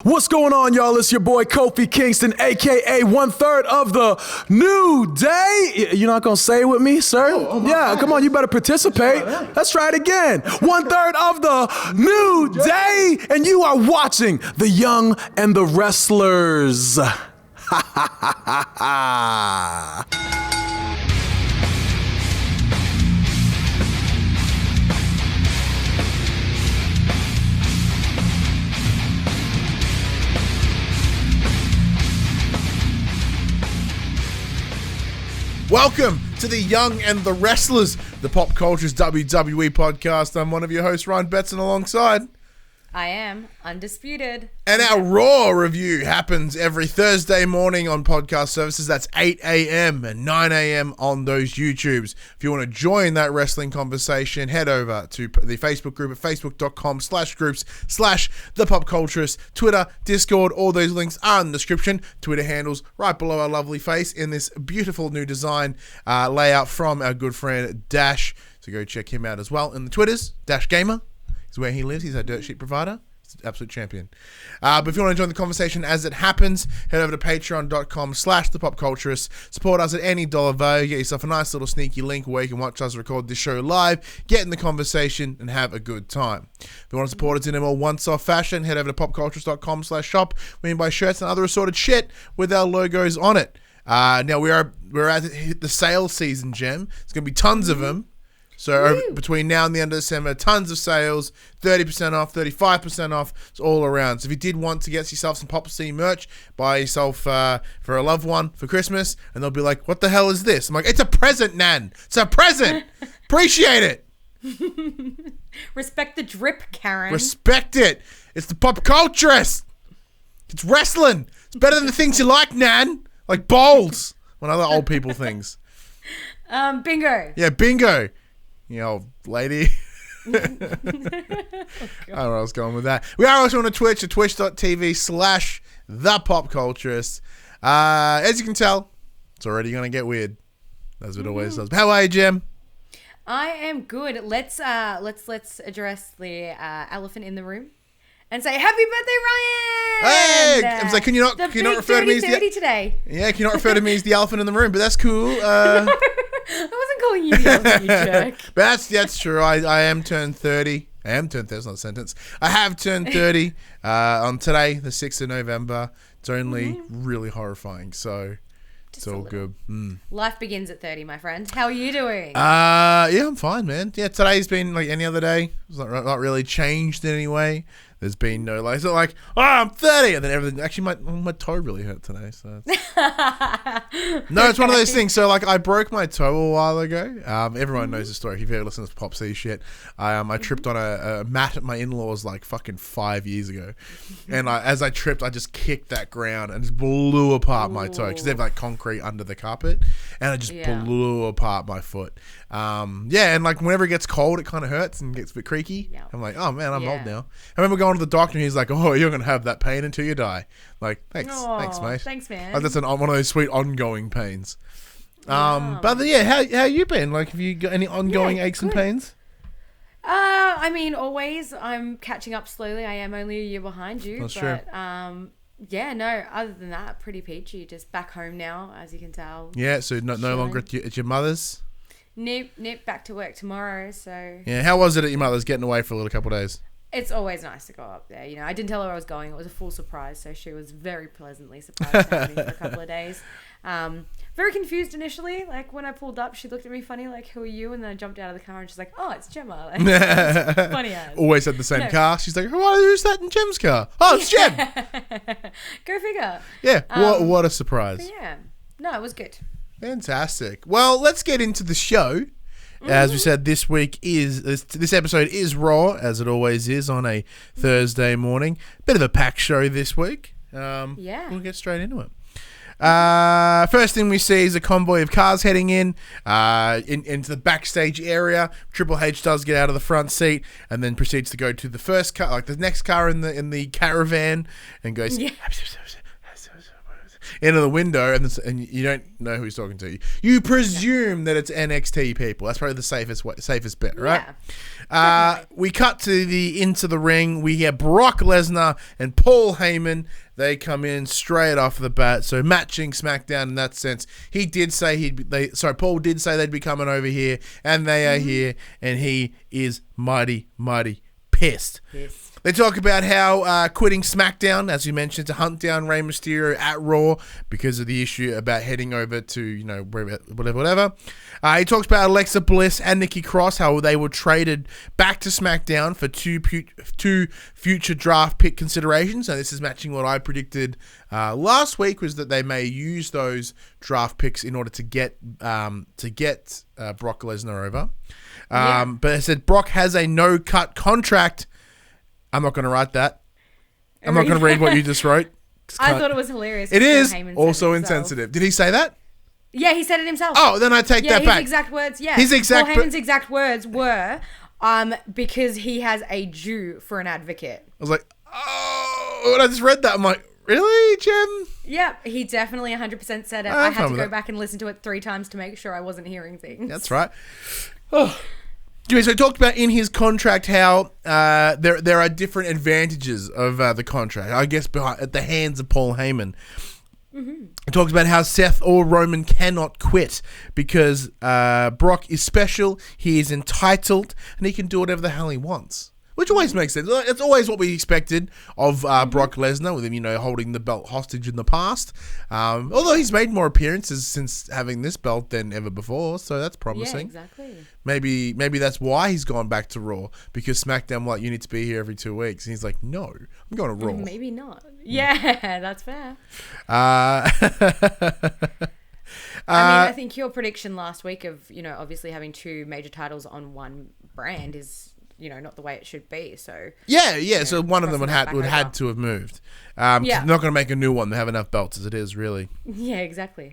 What's going on, y'all? It's your boy Kofi Kingston, a.k.a. 1/3 of the New Day. You're not going to say it with me, sir? Yeah, come on, you better participate. Let's try it again. 1/3 of the New Day, and you are watching The Young and the Wrestlers. Ha ha ha ha ha. Welcome to The Young and the Wrestlers, the Pop Culture's WWE podcast. I'm one of your hosts, Ryan Betson, alongside... I am Undisputed. And our Raw review happens every Thursday morning on podcast services. That's 8 a.m. and 9 a.m. on those YouTubes. If you want to join that wrestling conversation, head over to the Facebook group at facebook.com/groups/thepopculturist. Twitter, Discord, all those links are in the description. Twitter handles right below our lovely face in this beautiful new design layout from our good friend Dash. So go check him out as well in the Twitters. Dash Gamer is where he lives. He's our dirt sheet provider. He's an absolute champion. But if you want to join the conversation as it happens, head over to patreon.com/thepopculturist. Support us at any dollar value. Get yourself a nice little sneaky link where you can watch us record this show live, get in the conversation, and have a good time. If you want to support us in a more once-off fashion, head over to popculturist.com/shop, where you can buy shirts and other assorted shit with our logos on it. Now we're at the sales season, Jem. There's going to be tons of them. So between now and the end of December, tons of sales, 30% off, 35% off, it's all around. So if you did want to get yourself some PopC merch, buy yourself for a loved one for Christmas, and they'll be like, what the hell is this? I'm like, it's a present, Nan. It's a present. Appreciate it. Respect the drip, Karen. Respect it. It's the Pop Culturist. It's wrestling. It's better than the things you like, Nan. Like bowls. One other old people things. Bingo. Yeah, bingo. You know, lady. I don't know where I was going with that. We are also on Twitch at twitch.tv/thepopculturist. As you can tell, it's already going to get weird. As it always does. How are you, Jem? I am good. Let's address the elephant in the room and say happy birthday, Ryan! Hey! I was like, can you not refer to me as the today? Yeah, can you not refer to me as the elephant in the room? But that's cool. I wasn't calling you the elephant, you jerk. That's true. I am turned 30. I am turned 30. That's not a sentence. I have turned 30 on today, the 6th of November. It's only really horrifying. So it's all good. Life begins at 30, my friend. How are you doing? Yeah, I'm fine, man. Yeah, today's been like any other day. It's not really changed in any way. There's been no like, it's not like, oh, I'm 30, and then everything. Actually, my toe really hurt today. So no, it's one of those things. So like, I broke my toe a while ago. Everyone knows the story. If you've ever listened to PopC shit, I tripped on a mat at my in-laws like fucking 5 years ago, and as I tripped, I just kicked that ground and just blew apart my toe because they have like concrete under the carpet, and I just blew apart my foot. And like whenever it gets cold, it kind of hurts and gets a bit creaky. Yeah. I'm like, oh man, I'm old now. I remember going to the doctor and he's like, oh, you're going to have that pain until you die. Like, thanks mate. Thanks, man. Like, that's one of those sweet ongoing pains. But yeah, how you been? Like, have you got any ongoing aches and pains? I mean, always. I'm catching up slowly. I am only a year behind you. That's true. Yeah, no, other than that, pretty peachy. Just back home now, as you can tell. Yeah, so no longer at your mother's? Nope, back to work tomorrow, so... Yeah, how was it at your mother's getting away for a little couple of days? It's always nice to go up there. You know, I didn't tell her I was going. It was a full surprise, so she was very pleasantly surprised to have me for a couple of days. Very confused initially. Like, when I pulled up, she looked at me funny, like, who are you? And then I jumped out of the car and she's like, oh, it's Gemma. Like, funny ass. Always had the same car. She's like, who's that in Jem's car? Oh, it's Jem. Go figure. Yeah, what a surprise. Yeah. No, it was good. Fantastic. Well, let's get into the show. As we said, this episode is Raw, as it always is on a Thursday morning. Bit of a packed show this week. We'll get straight into it. First thing we see is a convoy of cars heading into the backstage area. Triple H does get out of the front seat and then proceeds to go to the first car, like the next car in the caravan, and goes. Yeah. into the window, and you don't know who he's talking to. You presume that it's NXT people. That's probably the safest bet, right? Yeah. We cut into the ring. We hear Brock Lesnar and Paul Heyman. They come in straight off the bat, so matching SmackDown in that sense. He did say Paul did say they'd be coming over here, and they are here, and he is mighty, mighty pissed. Yes. They talk about how quitting SmackDown, as you mentioned, to hunt down Rey Mysterio at Raw because of the issue about heading over to, whatever. He talks about Alexa Bliss and Nikki Cross, how they were traded back to SmackDown for two future draft pick considerations. And this is matching what I predicted last week, was that they may use those draft picks in order to get Brock Lesnar over. But I said Brock has a no-cut contract. I'm not going to write that. I'm not going to read what you just wrote. I thought it was hilarious. It is Heyman also said it himself. insensitive. Did he say that? Yeah, he said it himself. Oh, then I take that back. His exact words, yeah. Heyman's exact words were, because he has a due for an advocate. I was like, oh, and I just read that. I'm like, really, Jem? Yeah, he definitely 100% said it. I had to go back and listen to it 3 times to make sure I wasn't hearing things. That's right. Oh. Anyway, so he talked about in his contract how there are different advantages of the contract, I guess, at the hands of Paul Heyman. Mm-hmm. He talks about how Seth or Roman cannot quit because Brock is special, he is entitled, and he can do whatever the hell he wants. Which always makes sense. It's always what we expected of Brock Lesnar, with him, holding the belt hostage in the past. Although he's made more appearances since having this belt than ever before, so that's promising. Yeah, exactly. Maybe that's why he's gone back to Raw, because SmackDown, you need to be here every 2 weeks. And he's like, no, I'm going to Raw. Maybe not. Yeah, that's fair. I think your prediction last week of, obviously having 2 major titles on one brand is, not the way it should be. So yeah. So one of them would had to have moved. They're not going to make a new one. They have enough belts as it is, really. Yeah, exactly.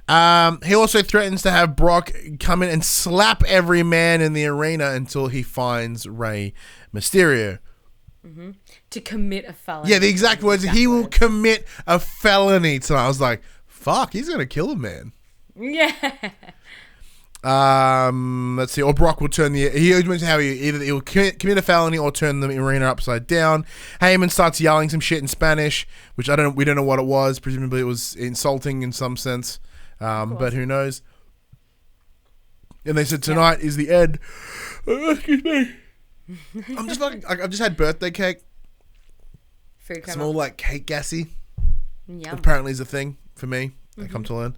He also threatens to have Brock come in and slap every man in the arena until he finds Rey Mysterio. Mm-hmm. To commit a felony. Yeah, the exact words. He will commit a felony tonight. I was like, fuck, he's going to kill a man. Yeah. Let's see. Or Brock will turn he mentioned how he'll commit a felony or turn the arena upside down. Heyman starts yelling some shit in Spanish, which we don't know what it was. Presumably it was insulting in some sense. But who knows? And they said tonight is the end. Excuse me. I've just had birthday cake. Food coma. Small cake gassy. Yum. Apparently is a thing for me. I come to learn.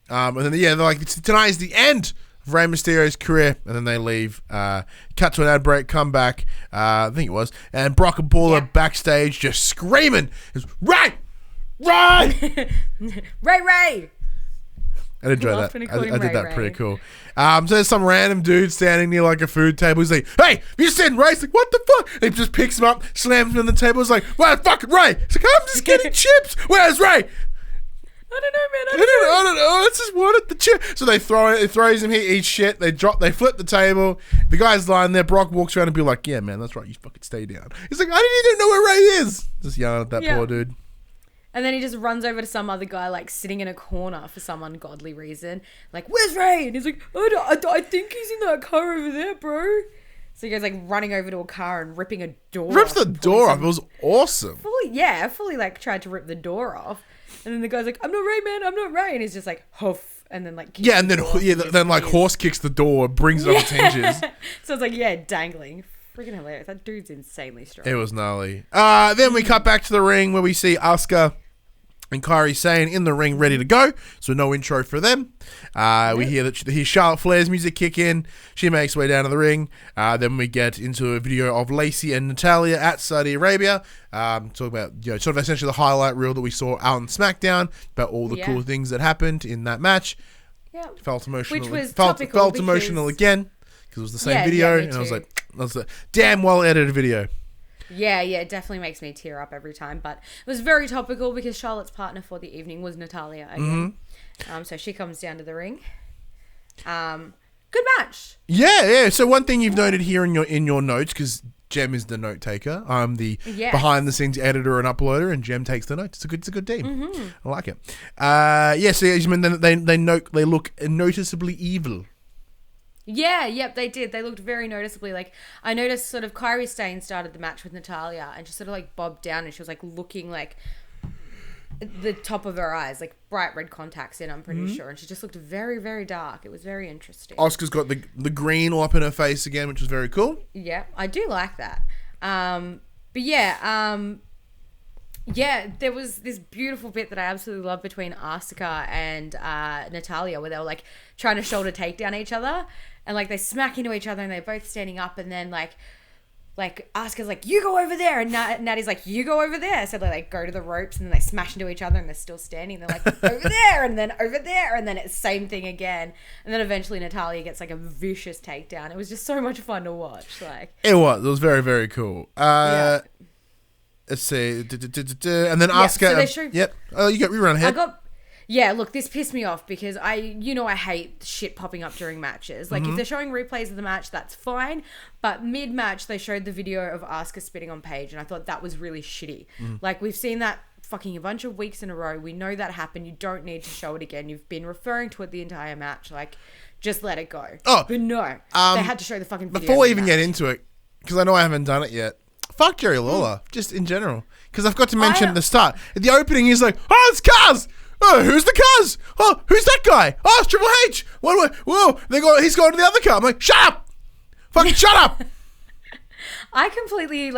And then they're like, tonight is the end of Rey Mysterio's career, and then they leave. Cut to an ad break, come back. I think it was, and Brock and Paul are backstage just screaming, "Rey, Rey, Rey!" I did enjoy that. I did that pretty cool. So there's some random dude standing near a food table. He's like, "Hey, you seen Rey?" He's like, "What the fuck?" And he just picks him up, slams him on the table. He's like, "Where's fucking Rey?" He's like, "I'm just getting chips. Where's Rey?" I don't know, man. I don't know. It's just wanted the chip. So they throws him. He eats shit. They flip the table. The guy's lying there. Brock walks around and be like, "Yeah, man, that's right. You fucking stay down." He's like, "I didn't even know where Rey is." Just yelling at that poor dude. And then he just runs over to some other guy, sitting in a corner for some ungodly reason. "Where's Rey?" And he's like, I think he's in that car over there, bro. So he goes running over to a car and ripping a door off. Rips the door off. It was awesome. Fully tried to rip the door off. And then the guy's like, "I'm not Rey, man. I'm not Rey." And he's just like, "Huff." And then horse kicks the door, brings it off its hinges. So it's dangling. Freaking hilarious. That dude's insanely strong. It was gnarly. Then we cut back to the ring where we see Asuka and Kairi Sane in the ring ready to go. So no intro for them. We hear Charlotte Flair's music kick in. She makes her way down to the ring. Then we get into a video of Lacie and Natalya at Saudi Arabia. Talking about sort of essentially the highlight reel that we saw out on SmackDown about all the cool things that happened in that match. Yeah. Felt emotional. Which was felt emotional again because it was the same video. And I was like, that's a damn well edited video. Yeah, it definitely makes me tear up every time. But it was very topical because Charlotte's partner for the evening was Natalya again. Mm-hmm. So she comes down to the ring. Good match. Yeah. So one thing you've noted here in your notes, because Jem is the note taker. I'm the Yes. behind the scenes editor and uploader, and Jem takes the notes. It's a good team. Mm-hmm. I like it. So yeah, they look noticeably evil. Yeah, yep, they did. They looked very noticeably like, I noticed sort of Kairi Sane started the match with Natalya and she sort of like bobbed down and she was like looking like the top of her eyes, like bright red contacts in, I'm pretty sure. And she just looked very, very dark. It was very interesting. Oscar's got the green all up in her face again, which was very cool. Yeah, I do like that. But yeah, there was this beautiful bit that I absolutely love between Asuka and Natalya, where they were like trying to shoulder takedown each other, and like they smack into each other, and they're both standing up, and then like Asuka's like, you go over there, and Natty's like, you go over there. So they like go to the ropes, and then they smash into each other, and they're still standing. They're like, over there, and then over there, and then it's same thing again. And then eventually Natalya gets like a vicious takedown. It was just so much fun to watch. Like It was very, very cool. Yeah. Let's see. And then Yeah, Asuka. so they showed- Yep. Oh, you run ahead. Yeah, look, this pissed me off because I hate shit popping up during matches. Like, if they're showing replays of the match, that's fine. But mid-match, they showed the video of Asuka spitting on Paige, and I thought that was really shitty. Like, we've seen that fucking a bunch of weeks in a row. We know that happened. You don't need to show it again. You've been referring to it the entire match. Like, just let it go. Oh, but no, they had to show the fucking video. Before we even get into it, because I know I haven't done it yet, fuck Jerry Lawler, just in general. Because I've got to mention at the start. At the opening, he's like, oh, it's Kaz! Oh, who's the Kaz? Oh, who's that guy? Oh, it's Triple H! Whoa, he's going to the other car. I'm like, shut up! Fucking shut up! I completely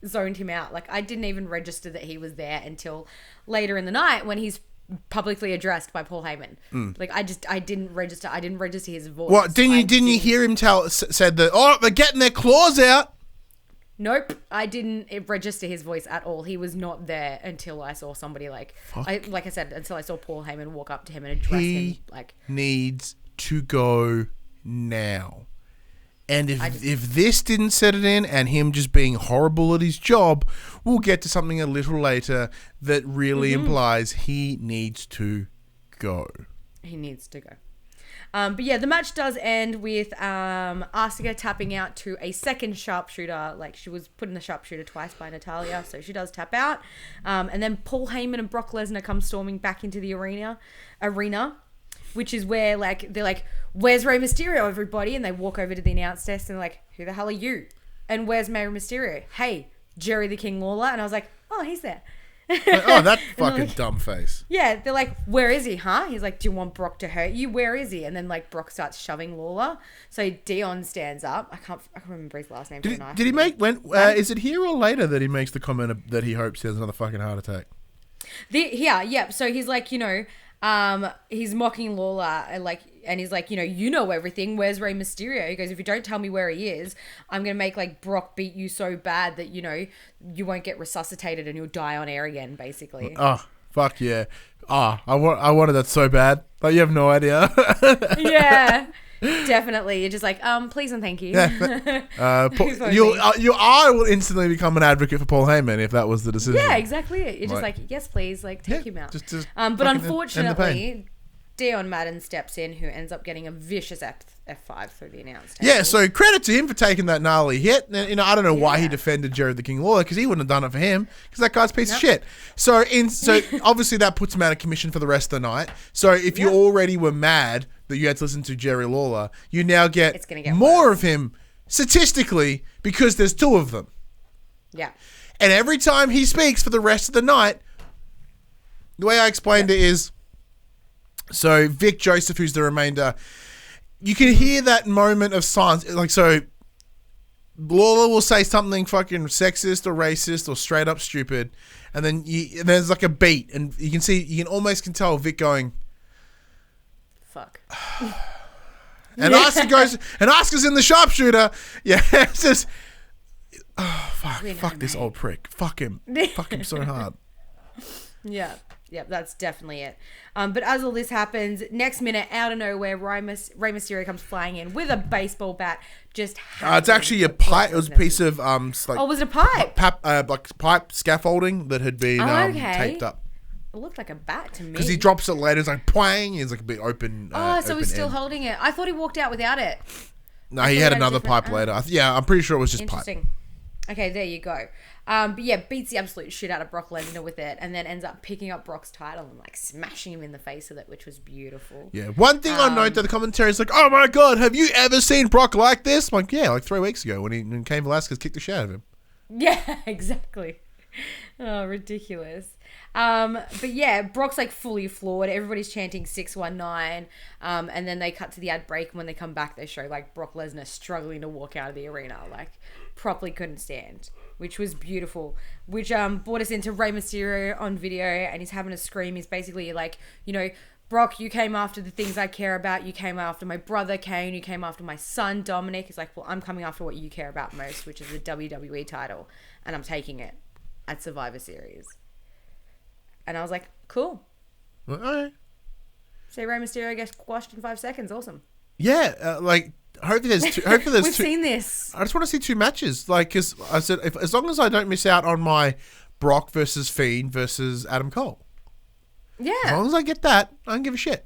zoned him out. Like, I didn't even register that he was there until later in the night when he's publicly addressed by Paul Heyman. Like, I didn't register his voice. What, didn't you hear him said that, oh, they're getting their claws out? Nope, I didn't register his voice at all. He was not there until I saw somebody until I saw Paul Heyman walk up to him and address him. Like, needs to go now. And if this didn't set it in, and him just being horrible at his job, we'll get to something a little later that really implies he needs to go. He needs to go. But yeah, the match does end with Asuka tapping out to a second sharpshooter. Like, she was put in the sharpshooter twice by Natalya, so she does tap out. And then Paul Heyman and Brock Lesnar come storming back into the arena, which is where like they're like, "Where's Rey Mysterio, everybody?" And they walk over to the announce desk and they're like, "Who the hell are you?" And where's Rey Mysterio? Hey, Jerry the King Lawler. And I was like, "Oh, he's there." Like, oh, that fucking like, dumb face. Yeah, they're like, where is he, huh? He's like, do you want Brock to hurt you? Where is he? And then like Brock starts shoving Lawler. So Dion stands up. I can't remember his last name. Did he make is it here or later that he makes the comment that he hopes he has another fucking heart attack? So he's like, he's mocking Lawler and he's like, you know everything. Where's Rey Mysterio? He goes, if you don't tell me where he is, I'm going to make like Brock beat you so bad that, you won't get resuscitated and you'll die on air again, basically. Oh, fuck yeah. Oh, I wanted that so bad. Like, you have no idea. Yeah. Definitely. You're just like, please and thank you. Yeah, I will instantly become an advocate for Paul Heyman if that was the decision. Yeah, exactly. You're just like, yes, please, like, take him out. Just but unfortunately, Dion Madden steps in, who ends up getting a vicious F5 through the announce table. Yeah, so credit to him for taking that gnarly hit. And, I don't know why he defended Jared the King Lawler, because he wouldn't have done it for him, because that guy's a piece of shit. So obviously that puts him out of commission for the rest of the night. So if you already were mad that you had to listen to Jerry Lawler, you now get more of him statistically, because there's two of them. Yeah. And every time he speaks for the rest of the night, the way I explained it is, so Vic Joseph, who's the remainder, you can hear that moment of silence. Like, so Lawler will say something fucking sexist or racist or straight up stupid, and then there's like a beat, and you can almost tell Vic going, fuck. And Asuka's in the sharpshooter. Yeah, it's just, fuck this old prick. Fuck him so hard. Yeah. Yep, that's definitely it. But as all this happens, next minute, out of nowhere, Rey Mysterio comes flying in with a baseball bat. Just it's actually a pipe. It was a piece of was it a pipe? Pipe scaffolding that had been taped up. It looked like a bat to me. Because he drops it later, it's like poing. It's like a bit open. So he's still holding it. I thought he walked out without it. No, he had another pipe later. Yeah, I'm pretty sure it was just pipe. Interesting. Okay, there you go. But yeah, beats the absolute shit out of Brock Lesnar with it, and then ends up picking up Brock's title and like smashing him in the face with it, which was beautiful. Yeah. One thing I note that the commentary is like, "Oh my god, have you ever seen Brock like this?" I'm like, yeah, like 3 weeks ago when Cain Velasquez kicked the shit out of him. Yeah, exactly. Oh, ridiculous. But yeah, Brock's like fully floored. Everybody's chanting 619. And then they cut to the ad break. And when they come back, they show like Brock Lesnar struggling to walk out of the arena, like properly couldn't stand, which was beautiful. Which brought us into Rey Mysterio on video, and he's having a scream. He's basically like, you know, Brock, you came after the things I care about. You came after my brother Kane. You came after my son Dominic. He's like, well, I'm coming after what you care about most, which is the WWE title, and I'm taking it at Survivor Series. And I was like, cool. All right. So Rey Mysterio gets squashed in 5 seconds. Awesome. Yeah, like hopefully there's We've seen this. I just want to see 2 matches, like, because I said as long as I don't miss out on my Brock versus Fiend versus Adam Cole. Yeah. As long as I get that, I don't give a shit.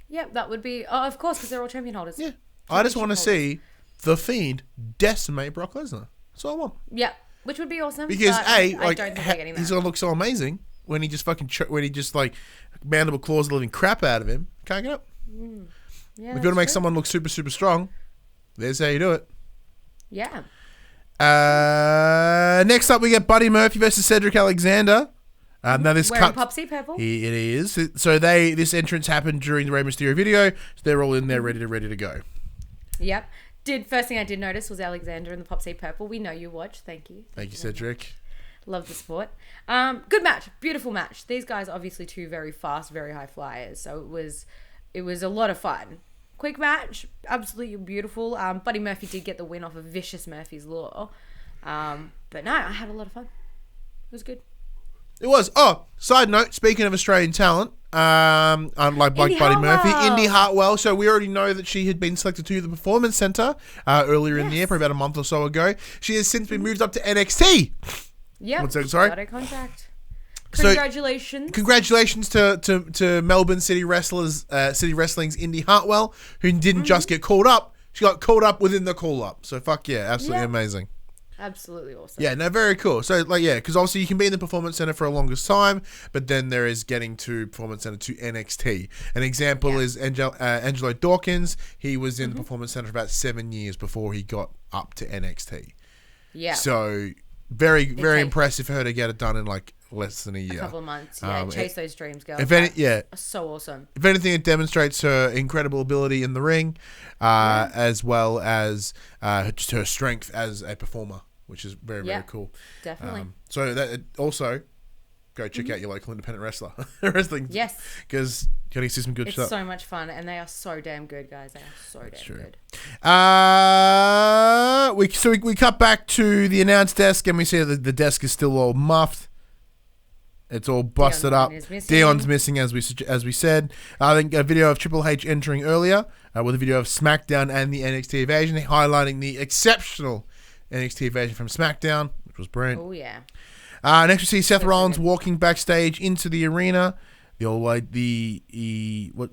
Yeah, that would be, of course, because they're all champion holders. Yeah. I just want to see the Fiend decimate Brock Lesnar. That's all I want. Yeah, which would be awesome. Because I don't think they're getting that. He's gonna look so amazing when he just like mandible claws the living crap out of him. Can't get up. Yeah, If you want to make someone look super, super strong, there's how you do it. Yeah. Next up, we get Buddy Murphy versus Cedric Alexander. Now this Wearing cut. PopC purple. It is. So this entrance happened during the Rey Mysterio video. So they're all in there ready to go. Yep. First thing I did notice was Alexander in the PopC purple. We know you watch. Thank you. Thank you, Cedric. Love the sport. Good match. Beautiful match. These guys are obviously 2 very fast, very high flyers. So it was a lot of fun. Quick match. Absolutely beautiful. Buddy Murphy did get the win off of Vicious Murphy's Law. But no, I had a lot of fun. It was good. It was. Oh, side note, speaking of Australian talent, like Buddy Murphy, Indy Hartwell. So we already know that she had been selected to the Performance Center earlier in the year, probably about a month or so ago. She has since been moved up to NXT. Yeah. What's that? Sorry? Got a contract. So, Congratulations. Congratulations to Melbourne City Wrestling's Indy Hartwell, who didn't just get called up. She got called up within the call up. So fuck yeah, absolutely amazing. Absolutely awesome. Yeah, no, very cool. So, like, yeah, because obviously you can be in the Performance Center for a longest time, but then there is getting to Performance Center to NXT. An example is Angelo Dawkins. He was in the Performance Center for about 7 years before he got up to NXT. Yeah. So, very, very impressive for her to get it done in, like, less than a year. A couple of months. Yeah, chase those dreams, girl. So awesome. If anything, it demonstrates her incredible ability in the ring, as well as just her strength as a performer, which is very, very cool. Definitely. So that also, go check out your local independent wrestling. Yes. Because you got to see some good stuff. It's so much fun, and they are so damn good, guys. They are so damn good. We cut back to the announce desk, and we see that the desk is still all muffed. It's all busted up. Dion's missing, as we said. I think a video of Triple H entering earlier with a video of SmackDown and the NXT invasion, highlighting the exceptional NXT invasion from SmackDown, which was brilliant. Oh yeah. Next we see Seth Rollins walking backstage into the arena. The old what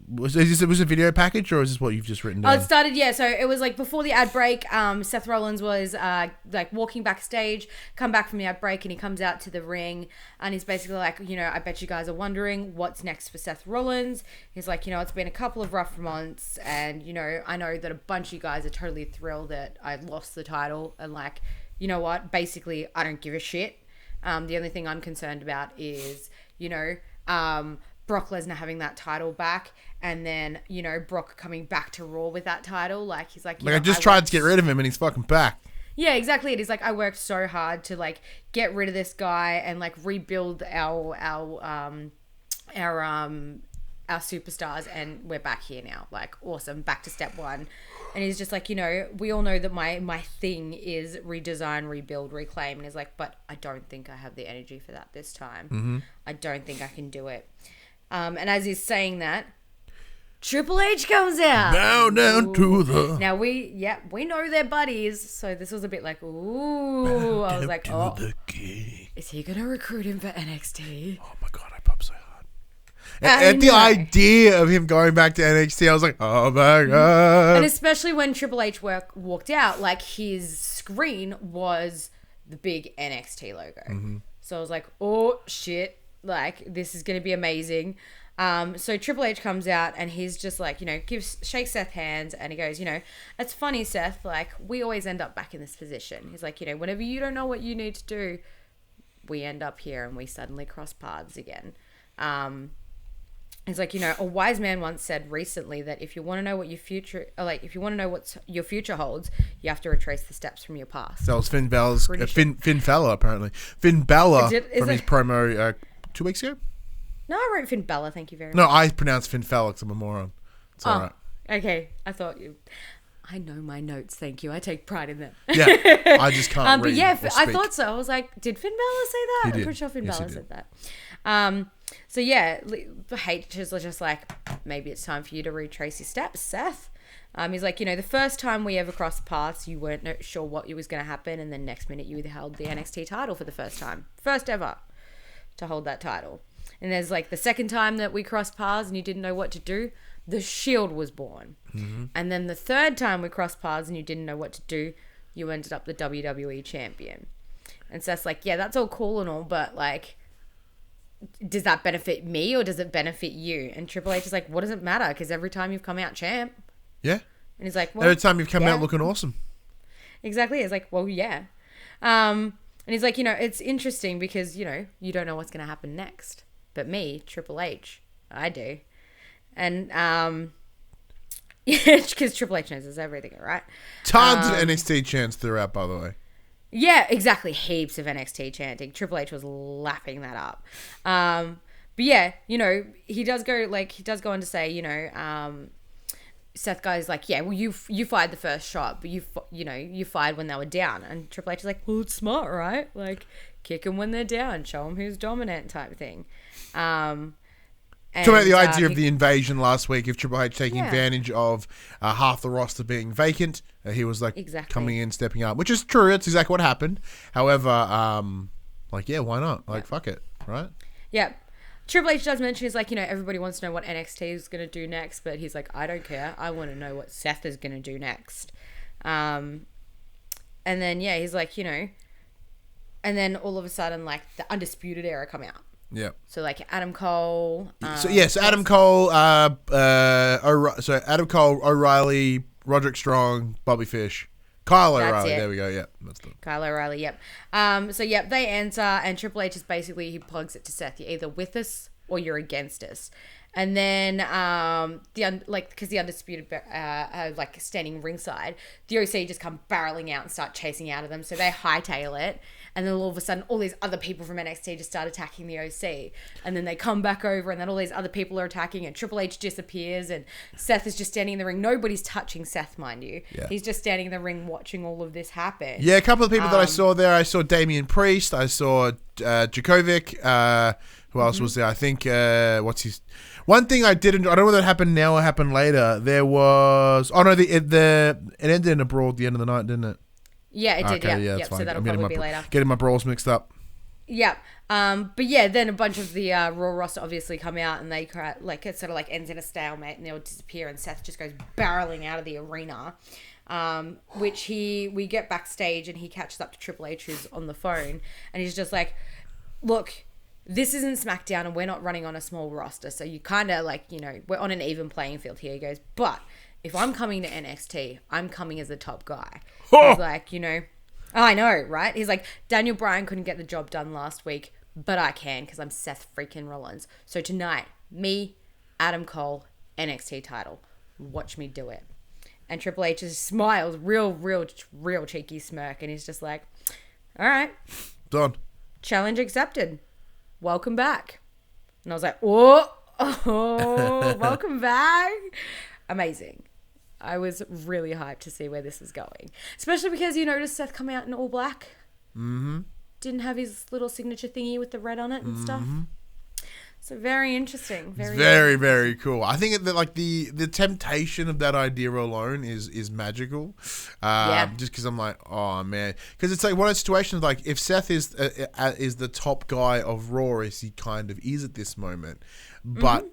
was this? It was a video package, or is this what you've just written down? Oh, it started, so it was like before the ad break. Seth Rollins was like walking backstage, come back from the ad break, and he comes out to the ring, and he's basically like, I bet you guys are wondering what's next for Seth Rollins. He's like, it's been a couple of rough months, and I know that a bunch of you guys are totally thrilled that I lost the title, and like, you know what? Basically, I don't give a shit. The only thing I'm concerned about is, Brock Lesnar having that title back, and then, Brock coming back to Raw with that title. Like, he's like, I just tried to get rid of him, and he's fucking back. Yeah, exactly. It is like, I worked so hard to like get rid of this guy and like rebuild our superstars, and we're back here now. Like, awesome, back to step one. And he's just like, we all know that my thing is redesign, rebuild, reclaim. And he's like, but I don't think I have the energy for that this time. Mm-hmm. I don't think I can do it. And as he's saying that, Triple H comes out. Bow down to the... Now we know they're buddies, so this was a bit like, ooh. I was like, oh, is he going to recruit him for NXT? Oh my God, I pop so hard. And the idea of him going back to NXT, I was like, oh my God. And especially when Triple H walked out, like his screen was the big NXT logo. Mm-hmm. So I was like, oh shit, like this is going to be amazing. So Triple H comes out and he's just like, shakes Seth's hands and he goes, it's funny, Seth, like we always end up back in this position. He's like, whenever you don't know what you need to do, we end up here and we suddenly cross paths again. He's like, a wise man once said recently that if you want to know what your future, if you want to know what your future holds, you have to retrace the steps from your past. That was Finn Balor's, Finn Balor, apparently. Finn Balor from his promo 2 weeks ago? No, I wrote Finn Balor, thank you very much. No, I pronounced Finn Balor because I'm a moron. It's all right. Okay. I thought you... I know my notes, thank you. I take pride in them. Yeah, I just can't read. But yeah, I thought so. I was like, did Finn Balor say that? He I'm did. pretty sure Finn Yes, Balor he said that. So yeah, H is just like, maybe it's time for you to retrace your steps, Seth. He's like, the first time we ever crossed paths, you weren't sure what was going to happen, and then next minute you held the NXT title for the first time. First ever to hold that title. And there's like the second time that we crossed paths and you didn't know what to do, the Shield was born. Mm-hmm. And then the third time we crossed paths and you didn't know what to do, you ended up the WWE champion. And Seth's like, yeah, that's all cool and all, but like, does that benefit me or does it benefit you? And Triple H is like, what does it matter? Because every time you've come out champ. Yeah. And he's like, well, every time you've come out looking awesome. Exactly. It's like, well, yeah. And he's like, it's interesting because, you don't know what's going to happen next. But me, Triple H, I do. And, because Triple H knows everything, right? Tons of NXT chants throughout, by the way. Yeah, exactly. Heaps of NXT chanting. Triple H was lapping that up. But yeah, he does go on to say, Seth goes like, yeah, well, you fired the first shot, but you fired when they were down. And Triple H is like, well, it's smart, right? Like, kick them when they're down, show them who's dominant type thing. Talking about the idea of the invasion last week, of Triple H taking advantage of half the roster being vacant. He was like coming in, stepping up, which is true. It's exactly what happened. However, why not? Like, fuck it, right? Yeah. Triple H does mention, he's like, everybody wants to know what NXT is going to do next, but he's like, I don't care. I want to know what Seth is going to do next. And then, he's like, and then all of a sudden, like, the Undisputed Era come out. Yeah. So like Adam Cole. Adam Cole. Adam Cole, O'Reilly, Roderick Strong, Bobby Fish, Kyle O'Reilly. There we go. Yeah, that's the Kyle O'Reilly. Yep. They enter, and Triple H is basically, he plugs it to Seth. You're either with us or you're against us. And then because the Undisputed are like standing ringside, the OC just come barreling out and start chasing out of them. So they hightail it, and then all of a sudden, all these other people from NXT just start attacking the OC, and then they come back over, and then all these other people are attacking, and Triple H disappears, and Seth is just standing in the ring. Nobody's touching Seth, mind you. Yeah. He's just standing in the ring watching all of this happen. Yeah, a couple of people that I saw there. I saw Damian Priest. I saw Djokovic. Who else was there? I think one thing I don't know whether it happened now or happened later. There was it ended in a brawl at the end of the night, didn't it? Yeah, it did. Okay, yeah, that's fine. So that'll probably be later. Getting my brawls mixed up. Yeah. But yeah, then a bunch of the Raw roster obviously come out, and they it sort of like ends in a stalemate, and they'll disappear, and Seth just goes barreling out of the arena. Which we get backstage, and he catches up to Triple H, who's on the phone, and he's just like, look, this isn't SmackDown, and we're not running on a small roster, so you kind of we're on an even playing field here. He goes, but if I'm coming to NXT, I'm coming as the top guy. He's like, I know, right? He's like, Daniel Bryan couldn't get the job done last week, but I can because I'm Seth freaking Rollins. So tonight, me, Adam Cole, NXT title. Watch me do it. And Triple H just smiles, real cheeky smirk, and he's just like, all right. Done. Challenge accepted. Welcome back. And I was like, oh, welcome back. Amazing. I was really hyped to see where this is going. Especially because you noticed Seth come out in all black. Mm-hmm. Didn't have his little signature thingy with the red on it and stuff. So very interesting. It's very, very cool. I think that like the temptation of that idea alone is magical. Just because I'm like, oh man, because it's like one of those situations like if Seth is the top guy of Raw as he kind of is at this moment, but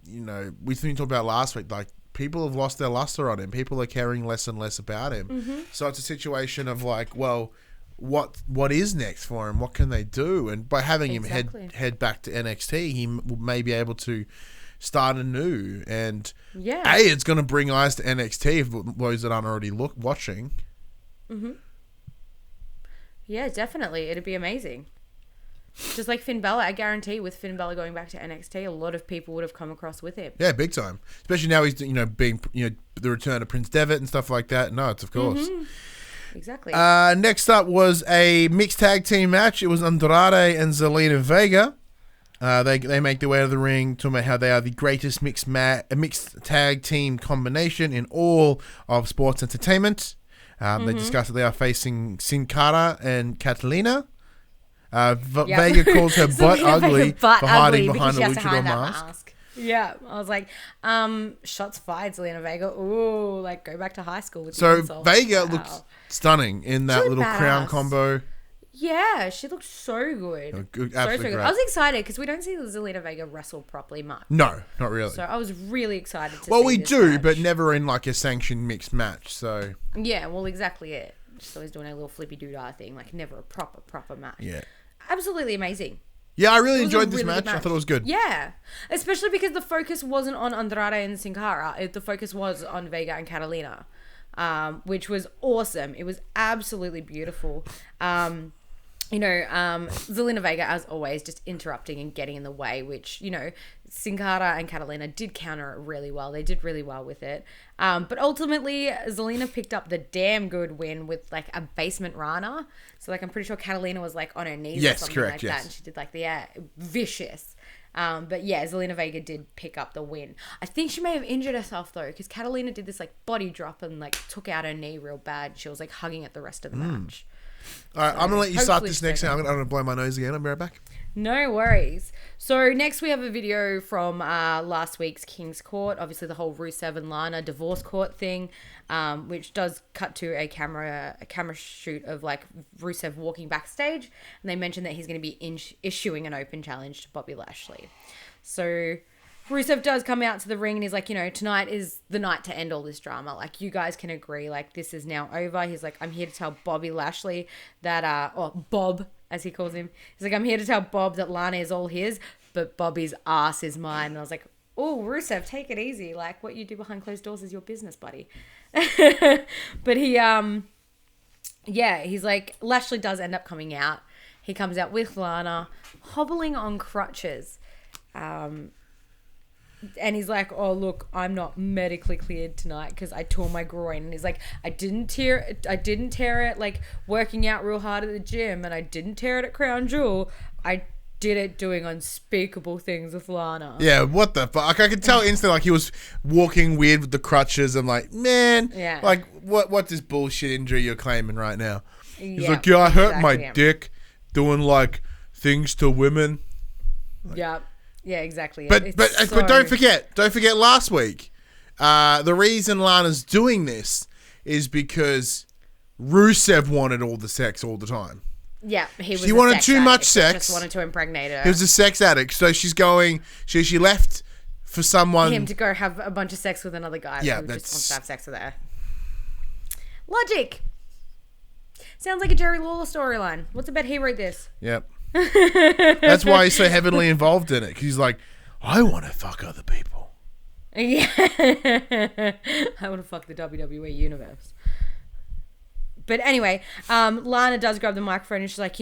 you know we've been talking about last week, like people have lost their luster on him. People are caring less and less about him. So it's a situation of like, well, what is next for him? What can they do? And by having him head back to NXT, he may be able to start anew. And it's going to bring eyes to NXT for those that aren't already watching. Yeah, definitely. It'd be amazing. Just like Finn Balor, I guarantee with Finn Balor going back to NXT, a lot of people would have come across with him. Yeah, big time. Especially now he's being the return of Prince Devitt and stuff like that. No, it's of course. Exactly. Next up was a mixed tag team match. It was Andrade and Zelena Vega. They make their way to the ring, talking about how they are the greatest mixed tag team combination in all of sports entertainment. They discussed that they are facing Sin Cara and Catalina. Vega calls her butt ugly for hiding behind the luchador mask. Yeah, I was like, shots fired, Zelena Vega. Ooh, like go back to high school with So yourself. Vega looks stunning in that little crown combo. Yeah, she looked so good. Absolutely so good. great. I was excited because we don't see Zelena Vega wrestle properly much. No, not really. So I was really excited to see Well, we this do, match. but never in like a sanctioned mixed match. So yeah, well, exactly it. Just always doing a little flippy doodah thing, like never a proper match. Yeah, absolutely amazing. Yeah, I really enjoyed this really match. I thought it was good. Yeah, especially because the focus wasn't on Andrade and Sin Cara. The focus was on Vega and Catalina, which was awesome. It was absolutely beautiful. Zelena Vega, as always, just interrupting and getting in the way, which, Sin Cara and Catalina did counter it really well. They did really well with it. But ultimately, Zelena picked up the damn good win with, like, a basement Rana. So, like, I'm pretty sure Catalina was, like, on her knees or something like that. And she did, like, vicious. But, yeah, Zelena Vega did pick up the win. I think she may have injured herself, though, because Catalina did this, like, body drop and, like, took out her knee real bad. She was, like, hugging it the rest of the match. All right, I'm going to let you start this next time. I'm going to blow my nose again. I'll be right back. No worries. So next we have a video from last week's King's Court. Obviously the whole Rusev and Lana divorce court thing, which does cut to a camera shoot of like Rusev walking backstage. And they mentioned that he's going to be issuing an open challenge to Bobby Lashley. So Rusev does come out to the ring and he's like, tonight is the night to end all this drama. Like, you guys can agree, like, this is now over. He's like, I'm here to tell Bobby Lashley that, or Bob, as he calls him. He's like, I'm here to tell Bob that Lana is all his, but Bobby's ass is mine. And I was like, oh, Rusev, take it easy. Like, what you do behind closed doors is your business, buddy. But he, he's like, Lashley does end up coming out. He comes out with Lana, hobbling on crutches. And he's like, oh, look, I'm not medically cleared tonight because I tore my groin. And he's like, I didn't tear it like working out real hard at the gym, and I didn't tear it at Crown Jewel. I did it doing unspeakable things with Lana. Yeah, what the fuck? I could tell instantly, like, he was walking weird with the crutches. I'm like, man, like, what this bullshit injury you're claiming right now? He's like, I hurt my dick doing, like, things to women. Like, yeah, exactly. But don't forget last week. The reason Lana's doing this is because Rusev wanted all the sex all the time. Yeah, he wanted too much sex. Just wanted to impregnate her. He was a sex addict, so she's going. She left for someone. Him to go have a bunch of sex with another guy. Yeah, who just wants to have sex with her. Logic. Sounds like a Jerry Lawler storyline. What's about he wrote this? Yep. That's why he's so heavily involved in it. Because he's like, I want to fuck other people. Yeah. I want to fuck the WWE universe. But anyway, Lana does grab the microphone and she's like,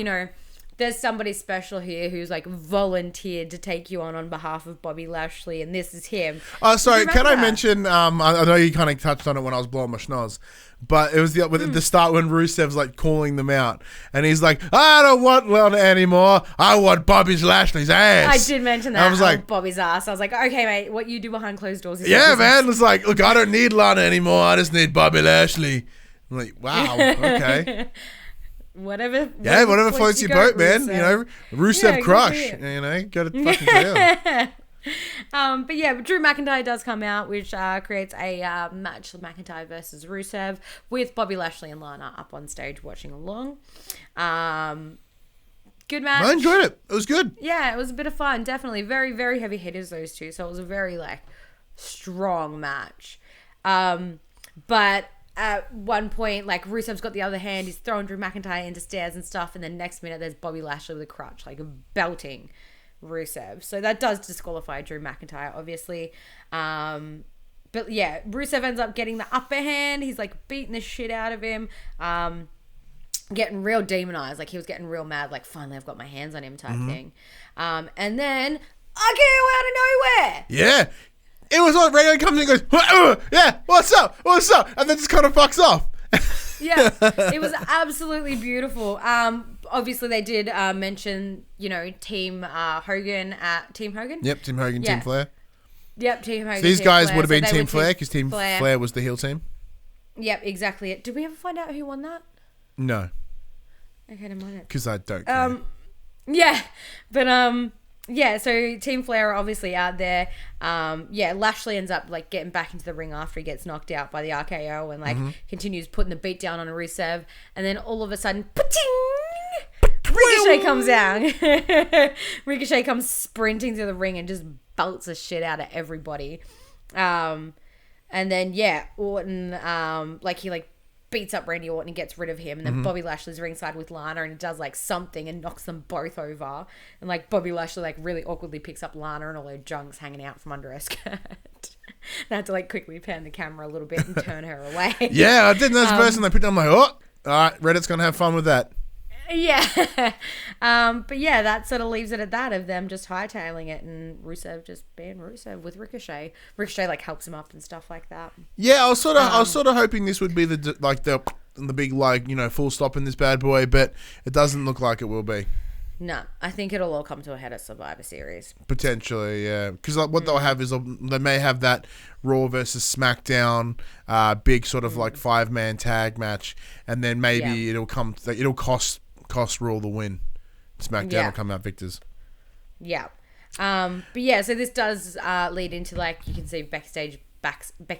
there's somebody special here who's like volunteered to take you on behalf of Bobby Lashley, and this is him. Oh, sorry. Can I mention? I know you kind of touched on it when I was blowing my schnoz, but it was the start when Rusev's like calling them out, and he's like, "I don't want Lana anymore. I want Bobby Lashley's ass." I did mention that. I was like, Bobby's ass. I was like, okay, mate, what you do behind closed doors is yeah, man. It's like, look, I don't need Lana anymore. I just need Bobby Lashley. I'm like, wow, okay. whatever. Yeah, whatever floats your boat, man. Rusev. You know, Rusev Yeah, crush. good for You know, got to fucking tell. But yeah, Drew McIntyre does come out, which creates a match of McIntyre versus Rusev with Bobby Lashley and Lana up on stage watching along. Good match. I enjoyed it. It was good. Yeah, it was a bit of fun. Definitely very, very heavy hitters, those two. So it was a very strong match. But at one point, Rusev's got the other hand. He's throwing Drew McIntyre into stairs and stuff. And then next minute, there's Bobby Lashley with a crutch, belting Rusev. So that does disqualify Drew McIntyre, obviously. But yeah, Rusev ends up getting the upper hand. He's beating the shit out of him. Getting real demonized. He was getting real mad. Finally, I've got my hands on him type thing. And then I came out of nowhere. Yeah. It was on radio, comes in and goes, yeah, what's up? What's up? And then just kind of fucks off. Yeah, it was absolutely beautiful. Obviously, they did mention, Team Hogan. Team Hogan? Yep, Team Hogan, Yeah. Team Flair. Yep, Team Hogan. So these Team guys Flair. would have been they Team were Flair because Team Flair was the heel team? Yep, exactly. Did we ever find out who won that? No, Okay, never mind it. because I don't care. Yeah, but yeah, so Team Flair are obviously out there. Yeah, Lashley ends up getting back into the ring after he gets knocked out by the RKO and continues putting the beat down on Rusev, and then all of a sudden, pa-ting! Ricochet comes out. Ricochet comes sprinting to the ring and just belts the shit out of everybody. And then yeah, Orton he beats up Randy Orton and gets rid of him, and then Bobby Lashley's ringside with Lana and he does something and knocks them both over, and Bobby Lashley really awkwardly picks up Lana and all her junk's hanging out from under her skirt. They had to quickly pan the camera a little bit and turn her away. Yeah, I didn't know this person. They picked up, I'm oh, all right, Reddit's gonna have fun with that. Yeah. But yeah, that sort of leaves it at that, of them just hightailing it and Rusev just being Rusev with Ricochet. Ricochet helps him up and stuff like that. Yeah, I was sort of hoping this would be the big full stop in this bad boy, but it doesn't look like it will be. No, I think it'll all come to a head at Survivor Series. Potentially, yeah. Because what they'll have is they may have that Raw versus SmackDown big sort of 5-man tag match, and then maybe it'll cost Raw the win. SmackDown will come out victors. Yeah. But yeah, so this does lead into you can see Becky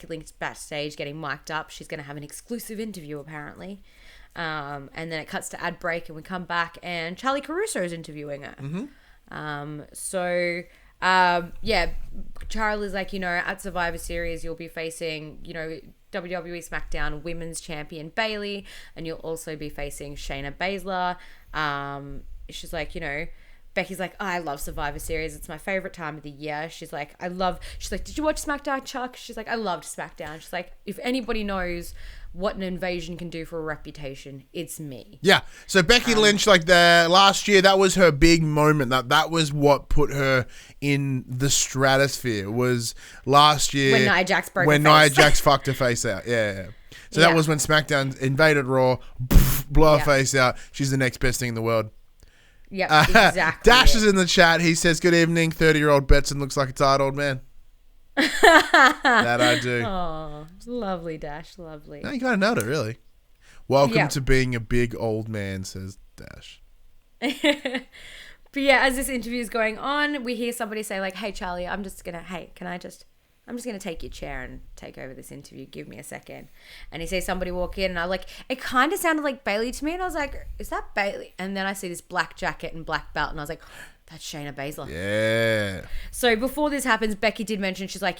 Lynch backstage getting mic'd up. She's going to have an exclusive interview apparently. And then it cuts to ad break and we come back and Charlie Caruso is interviewing her. Yeah, Charlie's at Survivor Series you'll be facing, WWE SmackDown Women's Champion Bayley, and you'll also be facing Shayna Baszler. She's Becky's I love Survivor Series. It's my favorite time of the year. She's did you watch SmackDown, Chuck? She's I loved SmackDown. She's if anybody knows what an invasion can do for a reputation, it's me. Yeah. So Becky Lynch, the last year, that was her big moment. That was what put her in the stratosphere. Was last year when Nia Jax broke when her face. Nia Jax fucked her face out. Yeah. So that was when SmackDown invaded Raw, blow her face out. She's the next best thing in the world. Yep, exactly. Dash is in the chat. He says, "Good evening. 30-year-old Betson looks like a tired old man." That I do. Oh, lovely, Dash, lovely. No, you kind of nailed it, really. Welcome to being a big old man, says Dash. But yeah, as this interview is going on, we hear somebody say "Hey Charlie, I'm just gonna take your chair and take over this interview. Give me a second." And he sees somebody walk in, and I it kind of sounded like Bayley to me, and I was like, "Is that Bayley?" And then I see this black jacket and black belt, and I was like, "That's Shayna Baszler." Yeah. So before this happens, Becky did mention, she's Chuck,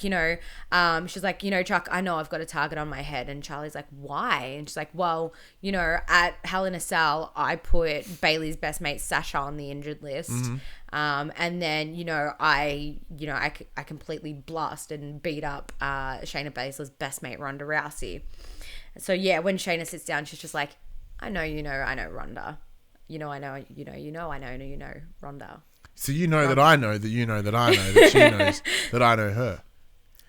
I know I've got a target on my head. And Charlie's like, why? And she's well, at Hell in a Cell, I put Bayley's best mate Sasha on the injured list. And then, I completely blasted and beat up Shayna Baszler's best mate, Ronda Rousey. So yeah, when Shayna sits down, she's just I know Ronda. I know Ronda. So that I know that you know that I know that she knows that I know her.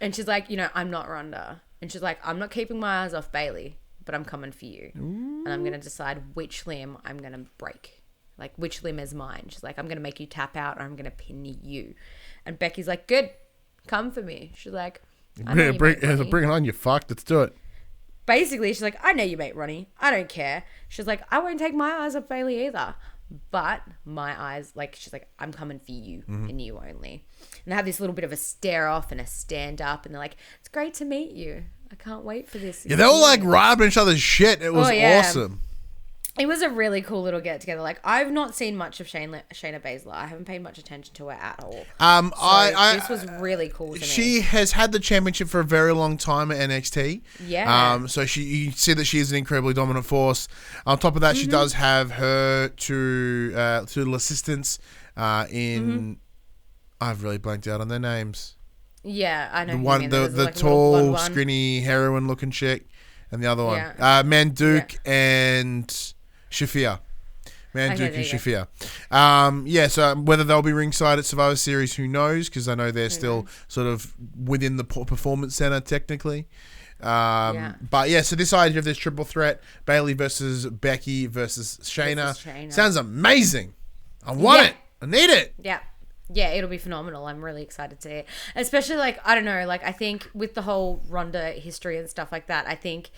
And she's I'm not Ronda. And she's I'm not keeping my eyes off Bayley, but I'm coming for you. Ooh. And I'm going to decide which limb I'm going to break. Which limb is mine. She's I'm going to make you tap out or I'm going to pin you. And Becky's good, come for me. She's bring it on, you fuck. Let's do it. basically, she's like, I know you mate Ronnie. I don't care. She's like, I won't take my eyes off Bailey either. But my eyes, like, she's like, I'm coming for you and you only. And they have this little bit of a stare off and a stand up. And they're like, it's great to meet you. I can't wait for this. Yeah, they were like robbing each other's shit. It was awesome. It was a really cool little get together. Like, I've not seen much of Shayna Baszler. I haven't paid much attention to her at all. This was really cool to me. She has had the championship for a very long time at NXT. Yeah. So you see that she is an incredibly dominant force. On top of that, she does have her two little assistants in. I've really blanked out on their names. Yeah, I know. The tall, skinny, heroin-looking chick, and the other one, Manduke and Shafir. Manduke and Shafir. So whether they'll be ringside at Survivor Series, who knows? Because I know they're still sort of within the Performance Center technically. But yeah, so this idea of this triple threat, Bailey versus Becky versus Shayna, sounds amazing. I want it. I need it. Yeah. Yeah, it'll be phenomenal. I'm really excited to see it. Especially, like, I don't know, like, I think with the whole Ronda history and stuff like that, I think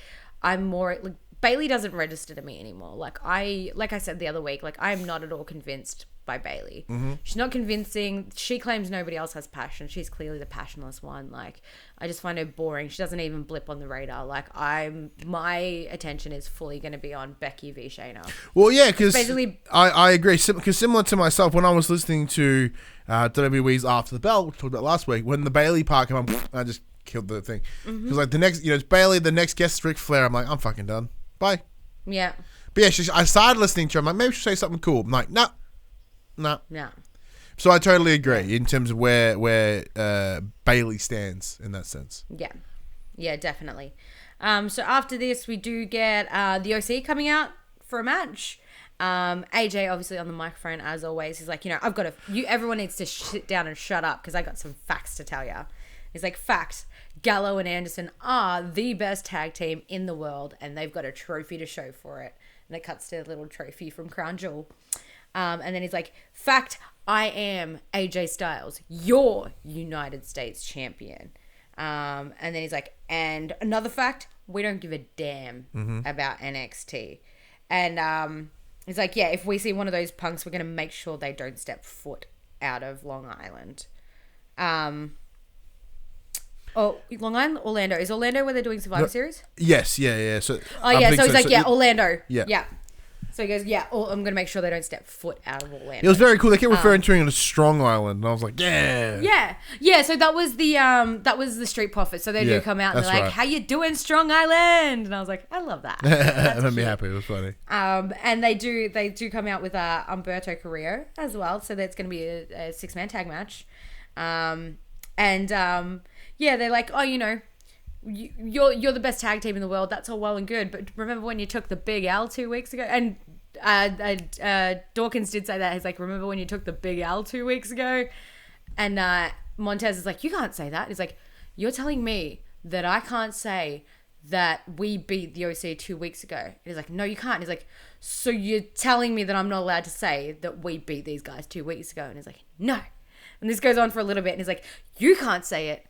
I'm more, like, Bailey doesn't register to me anymore. Like I said the other week, like, I'm not at all convinced by Bailey. She's not convincing. She claims nobody else has passion. She's clearly the passionless one. Like, I just find her boring. She doesn't even blip on the radar. Like, my attention is fully going to be on Becky v Shayna. Well, yeah, because basically, I agree. Because similar to myself, when I was listening to WWE's After the Bell, we talked about last week, when the Bailey part came on, I just killed the thing. Because like the next, it's Bailey. The next guest is Ric Flair. I'm like, I'm fucking done. Bye. Yeah. But yeah, I started listening to her. I'm like, maybe she'll say something cool. I'm like, no. So I totally agree in terms of where Bailey stands in that sense. Yeah, definitely. So after this, we do get the OC coming out for a match. AJ obviously on the microphone as always. He's like, everyone needs to sit down and shut up because I got some facts to tell you. He's like, facts. Gallo and Anderson are the best tag team in the world, and they've got a trophy to show for it. And it cuts to a little trophy from Crown Jewel. And then he's like, fact, I am AJ Styles, your United States champion. And then he's like, and another fact, we don't give a damn about NXT. And he's like, yeah, if we see one of those punks, we're going to make sure they don't step foot out of Long Island. Long Island, Orlando. Is Orlando where they're doing Survivor Series? Yes, yeah. So he's like, Orlando. Yeah. So he goes, I'm going to make sure they don't step foot out of Orlando. It was very cool. They kept referring to it as Strong Island, and I was like, yeah. So that was the Street Profits. So they do come out and they're like, how you doing, Strong Island? And I was like, I love that. That made me happy. It was funny. And they do come out with Humberto Carrillo as well. So that's going to be a 6-man tag match. They're like, you're the best tag team in the world. That's all well and good. But remember when you took the Big L 2 weeks ago? And Dawkins did say that. He's like, remember when you took the Big L 2 weeks ago? And Montez is like, you can't say that. He's like, you're telling me that I can't say that we beat the OC 2 weeks ago. And he's like, no, you can't. He's like, so you're telling me that I'm not allowed to say that we beat these guys 2 weeks ago? And he's like, no. And this goes on for a little bit. And he's like, you can't say it,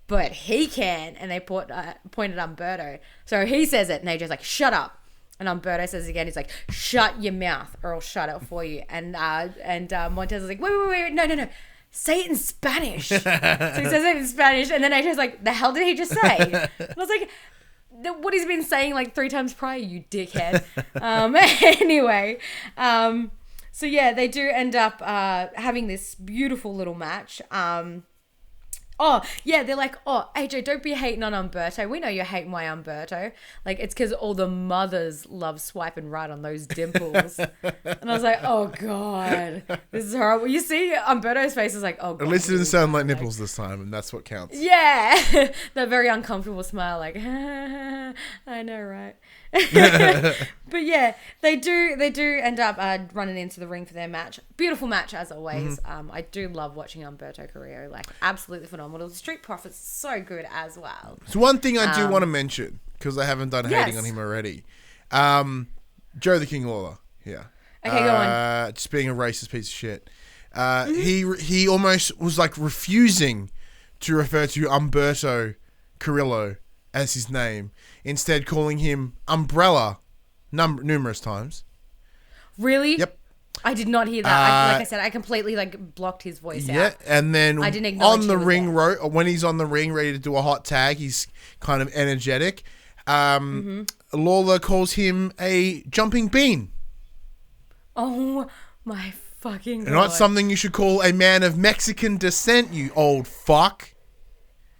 but he can. And they pointed at Humberto. So he says it, and AJ's like, shut up. And Humberto says it again. He's like, shut your mouth or I'll shut it for you. And Montez is like, wait, no. Say it in Spanish. So he says it in Spanish. And then AJ's like, the hell did he just say? And I was like, what he's been saying like 3 times prior, you dickhead. Anyway. So yeah, they do end up having this beautiful little match. They're like, AJ, don't be hating on Humberto. We know you're hating my Humberto. Like, it's because all the mothers love swiping right on those dimples. And I was like, oh, God, this is horrible. You see Humberto's face is like, oh, God. At least it didn't sound like nipples this time, and that's what counts. Yeah. That very uncomfortable smile, like, I know, right? But yeah, they do end up running into the ring for their match. Beautiful match as always. I do love watching Humberto Carrillo, like absolutely phenomenal. The Street Profits so good as well. So one thing I do want to mention, because I haven't done hating on him already, Joe the King Lawler here. Okay, go on. Just being a racist piece of shit. He almost was like refusing to refer to Humberto Carrillo as his name, instead calling him Umbrella numerous times. Really? Yep. I did not hear that. Like I said, I completely blocked his voice out. Yeah, and then I didn't acknowledge on the he was ring there. when he's on the ring ready to do a hot tag, he's kind of energetic. Lawler calls him a jumping bean. Oh my fucking God. Not something you should call a man of Mexican descent, you old fuck.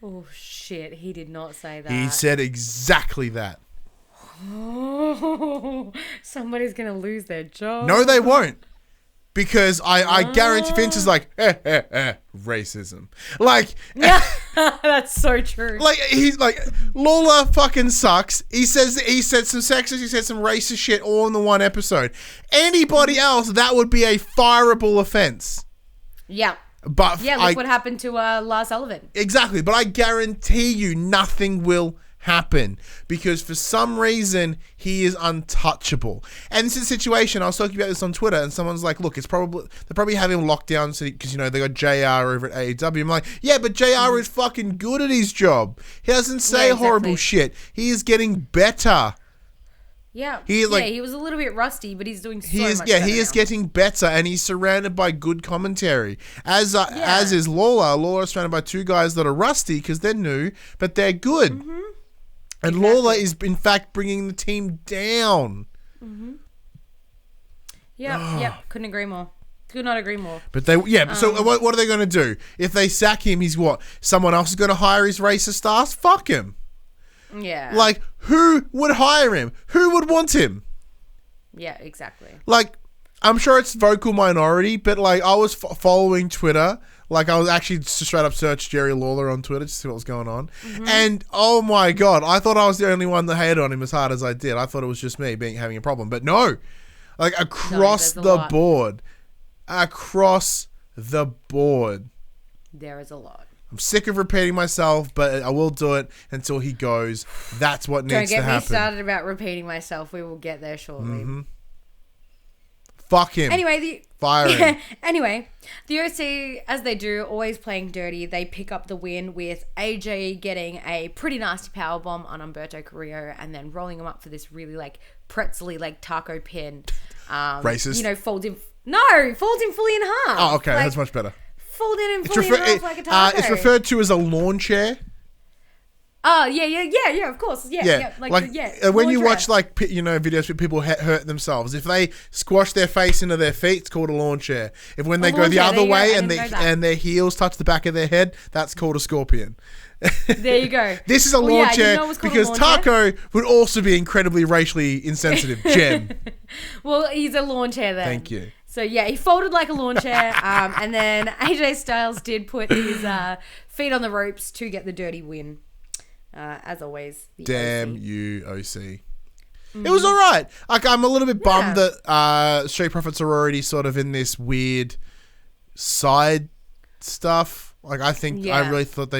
Oh shit, he did not say that. He said exactly that. Oh, somebody's gonna lose their job. No, they won't. Because I guarantee Vince is like, racism. Like, Yeah, that's so true. like he's like, Lawler fucking sucks. He said some sexist, he said some racist shit all in the one episode. Anybody else, that would be a fireable offense. Yeah. But Yeah, look what happened to Lars Sullivan. Exactly, but I guarantee you nothing will happen because for some reason he is untouchable. And this is a situation, I was talking about this on Twitter and someone's like, look, they're probably having lockdowns because, you know, they got JR over at AEW. I'm like, yeah, but JR is fucking good at his job. He doesn't say horrible shit. He is getting better. Yeah, he was a little bit rusty, but he's doing so much better. Yeah, he is getting better, and he's surrounded by good commentary. As is Lawler. Lawler is surrounded by two guys that are rusty because they're new, but they're good. Mm-hmm. And Lawler is, in fact, bringing the team down. Mm-hmm. Yep, couldn't agree more. Could not agree more. But so what are they going to do? If they sack him, he's what? Someone else is going to hire his racist ass? Fuck him. Yeah. Like, who would hire him? Who would want him? Yeah, exactly. Like, I'm sure it's vocal minority, but like, I was following Twitter. Like, I was actually just straight up searched Jerry Lawler on Twitter to see what was going on. Mm-hmm. And, oh my God, I thought I was the only one that hated on him as hard as I did. I thought it was just me having a problem. But no. Like, across the board. Across the board. There is a lot. I'm sick of repeating myself, but I will do it until he goes. That's what needs to happen. Don't get me started about repeating myself. We will get there shortly. Mm-hmm. Fuck him. Anyway, Fire him. Anyway, the OC, as they do, always playing dirty. They pick up the win with AJ getting a pretty nasty powerbomb on Humberto Carrillo and then rolling him up for this really pretzel-y taco pin. Racist. You know, folds him fully in half. Oh, okay. That's much better. Fold it in fully in half like a taco. It's referred to as a lawn chair. Oh, yeah, of course. Yeah. When you watch, videos where people hurt themselves, if they squash their face into their feet, it's called a lawn chair. If when they go the other way and their heels touch the back of their head, that's called a scorpion. There you go. This is a lawn chair because taco would also be incredibly racially insensitive. Jem. Well, he's a lawn chair then. Thank you. So, yeah, he folded like a lawn chair, and then AJ Styles did put his feet on the ropes to get the dirty win. As always. Damn OC. You, OC. Mm-hmm. It was all right. I'm a little bit bummed that Street Profits are already sort of in this weird side stuff. I think I really thought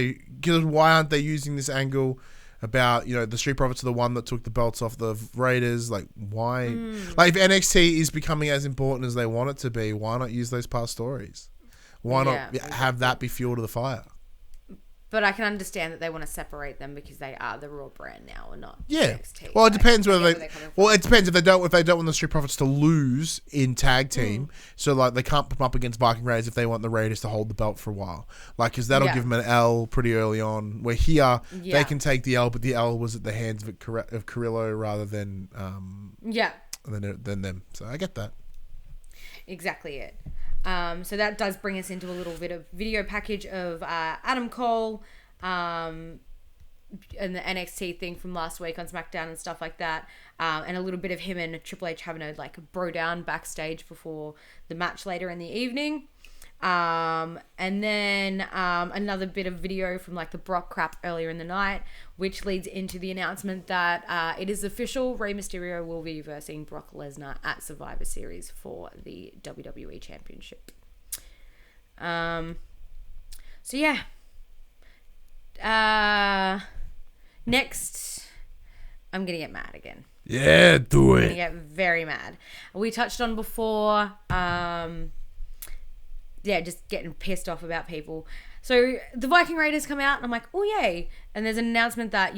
why aren't they using this angle about, the Street Profits are the one that took the belts off the Raiders? Like, why? If NXT is becoming as important as they want it to be, why not use those past stories? Why not have that be fuel to the fire? But I can understand that they want to separate them because they are the Raw brand now and not NXT. Well, it depends whether it depends if they don't want the Street Profits to lose in tag team. So they can't put them up against Viking Raiders if they want the Raiders to hold the belt for a while. Because that'll give them an L pretty early on. Where here they can take the L, but the L was at the hands of Carrillo rather than than them. So I get that. Exactly it. So that does bring us into a little bit of video package of Adam Cole and the NXT thing from last week on SmackDown and stuff like that. And a little bit of him and Triple H having a bro down backstage before the match later in the evening. And then another bit of video from the Brock crap earlier in the night, which leads into the announcement that it is official. Rey Mysterio will be versing Brock Lesnar at Survivor Series for the WWE Championship. Next, I'm gonna get mad again. Yeah, do it. I'm gonna get very mad. We touched on before. just getting pissed off about people. So the Viking Raiders come out, and I'm like, oh yay! And there's an announcement that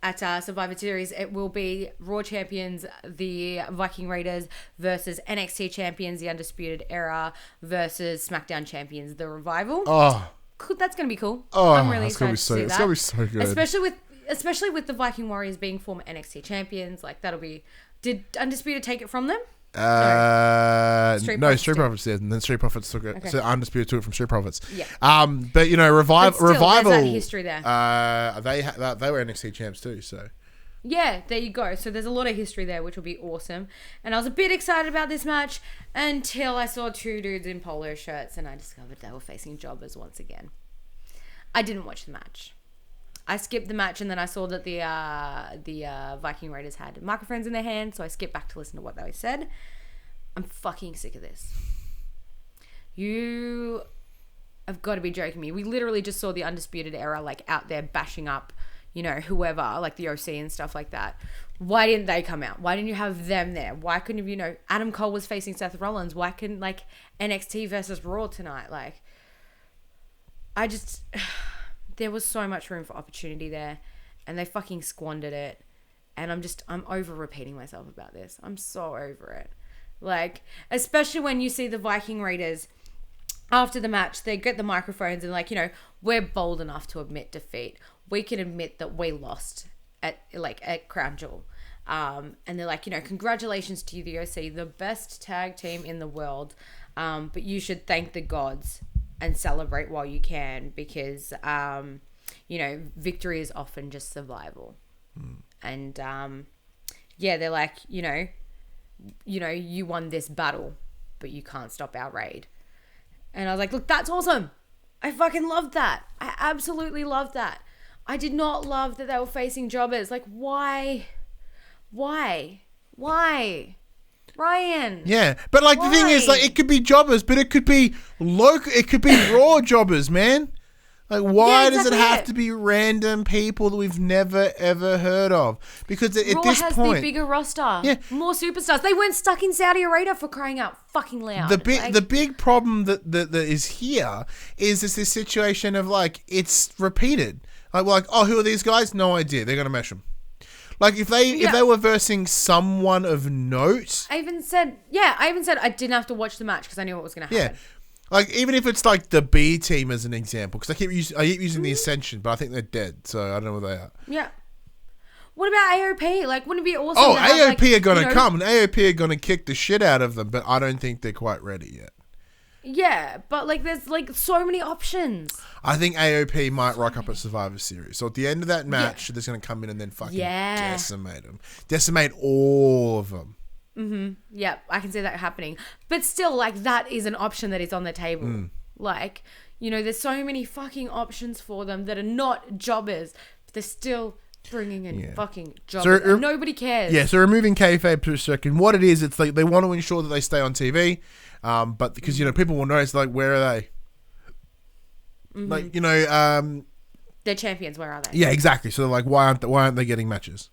at Survivor Series, it will be Raw champions, the Viking Raiders, versus NXT champions, the Undisputed Era, versus SmackDown champions, the Revival. Oh, That's gonna be cool. oh, I'm really that's gonna be excited to see that. It's gonna be so good. Especially with the Viking Warriors being former NXT champions, like that'll be. Did Undisputed take it from them? Street Profits did, and then Street Profits took it. Okay. So Undisputed took it from Street Profits. Yeah. But Revival. There's that history there. They were NXT champs too. So. Yeah, there you go. So there's a lot of history there, which will be awesome. And I was a bit excited about this match until I saw two dudes in polo shirts, and I discovered they were facing jobbers once again. I didn't watch the match. I skipped the match, and then I saw that the Viking Raiders had microphones in their hands, so I skipped back to listen to what they said. I'm fucking sick of this. You have got to be joking me. We literally just saw the Undisputed Era like out there bashing up, whoever, like the OC and stuff like that. Why didn't they come out? Why didn't you have them there? Why couldn't you, Adam Cole was facing Seth Rollins. Why couldn't NXT versus Raw tonight? There was so much room for opportunity there, and they fucking squandered it. And I'm over repeating myself about this. I'm so over it. Especially when you see the Viking Raiders after the match, they get the microphones and we're bold enough to admit defeat. We can admit that we lost at Crown Jewel. And they're like, congratulations to you, the OC, the best tag team in the world. But you should thank the gods and celebrate while you can, because victory is often just survival. And they're like, you won this battle, but you can't stop our raid. And I was like, look, that's awesome. I fucking loved that. I absolutely loved that. I did not love that they were facing jobbers. Why Ryan? Yeah, but the thing is, it could be jobbers, but it could be Raw jobbers, man. Why does it have to be random people that we've never ever heard of? Because at Raw this has point, the bigger roster. Yeah, more superstars. They weren't stuck in Saudi Arabia for crying out fucking loud. The big problem that is here is this situation of it's repeated. Who are these guys? No idea. They're gonna mesh them. If they were versing someone of note. I even said I didn't have to watch the match because I knew what was going to happen. Yeah. Even if it's the B team as an example, because I keep using the Ascension, but I think they're dead, so I don't know where they are. Yeah. What about AOP? Wouldn't it be awesome? Oh, AOP are going to come, and AOP are going to kick the shit out of them, but I don't think they're quite ready yet. Yeah, but there's so many options. I think AOP might rock up at Survivor Series. So at the end of that match, they're going to come in and then fucking decimate them. Decimate all of them. Mm-hmm. Yeah, I can see that happening. But still, that is an option that is on the table. There's so many fucking options for them that are not jobbers. But they're still bringing in fucking jobbers. So, nobody cares. Yeah, so removing kayfabe to a second. What it is, it's they want to ensure that they stay on TV. But because, people will notice, where are they? Mm-hmm. They're champions. Where are they? Yeah, exactly. So they're why aren't they getting matches?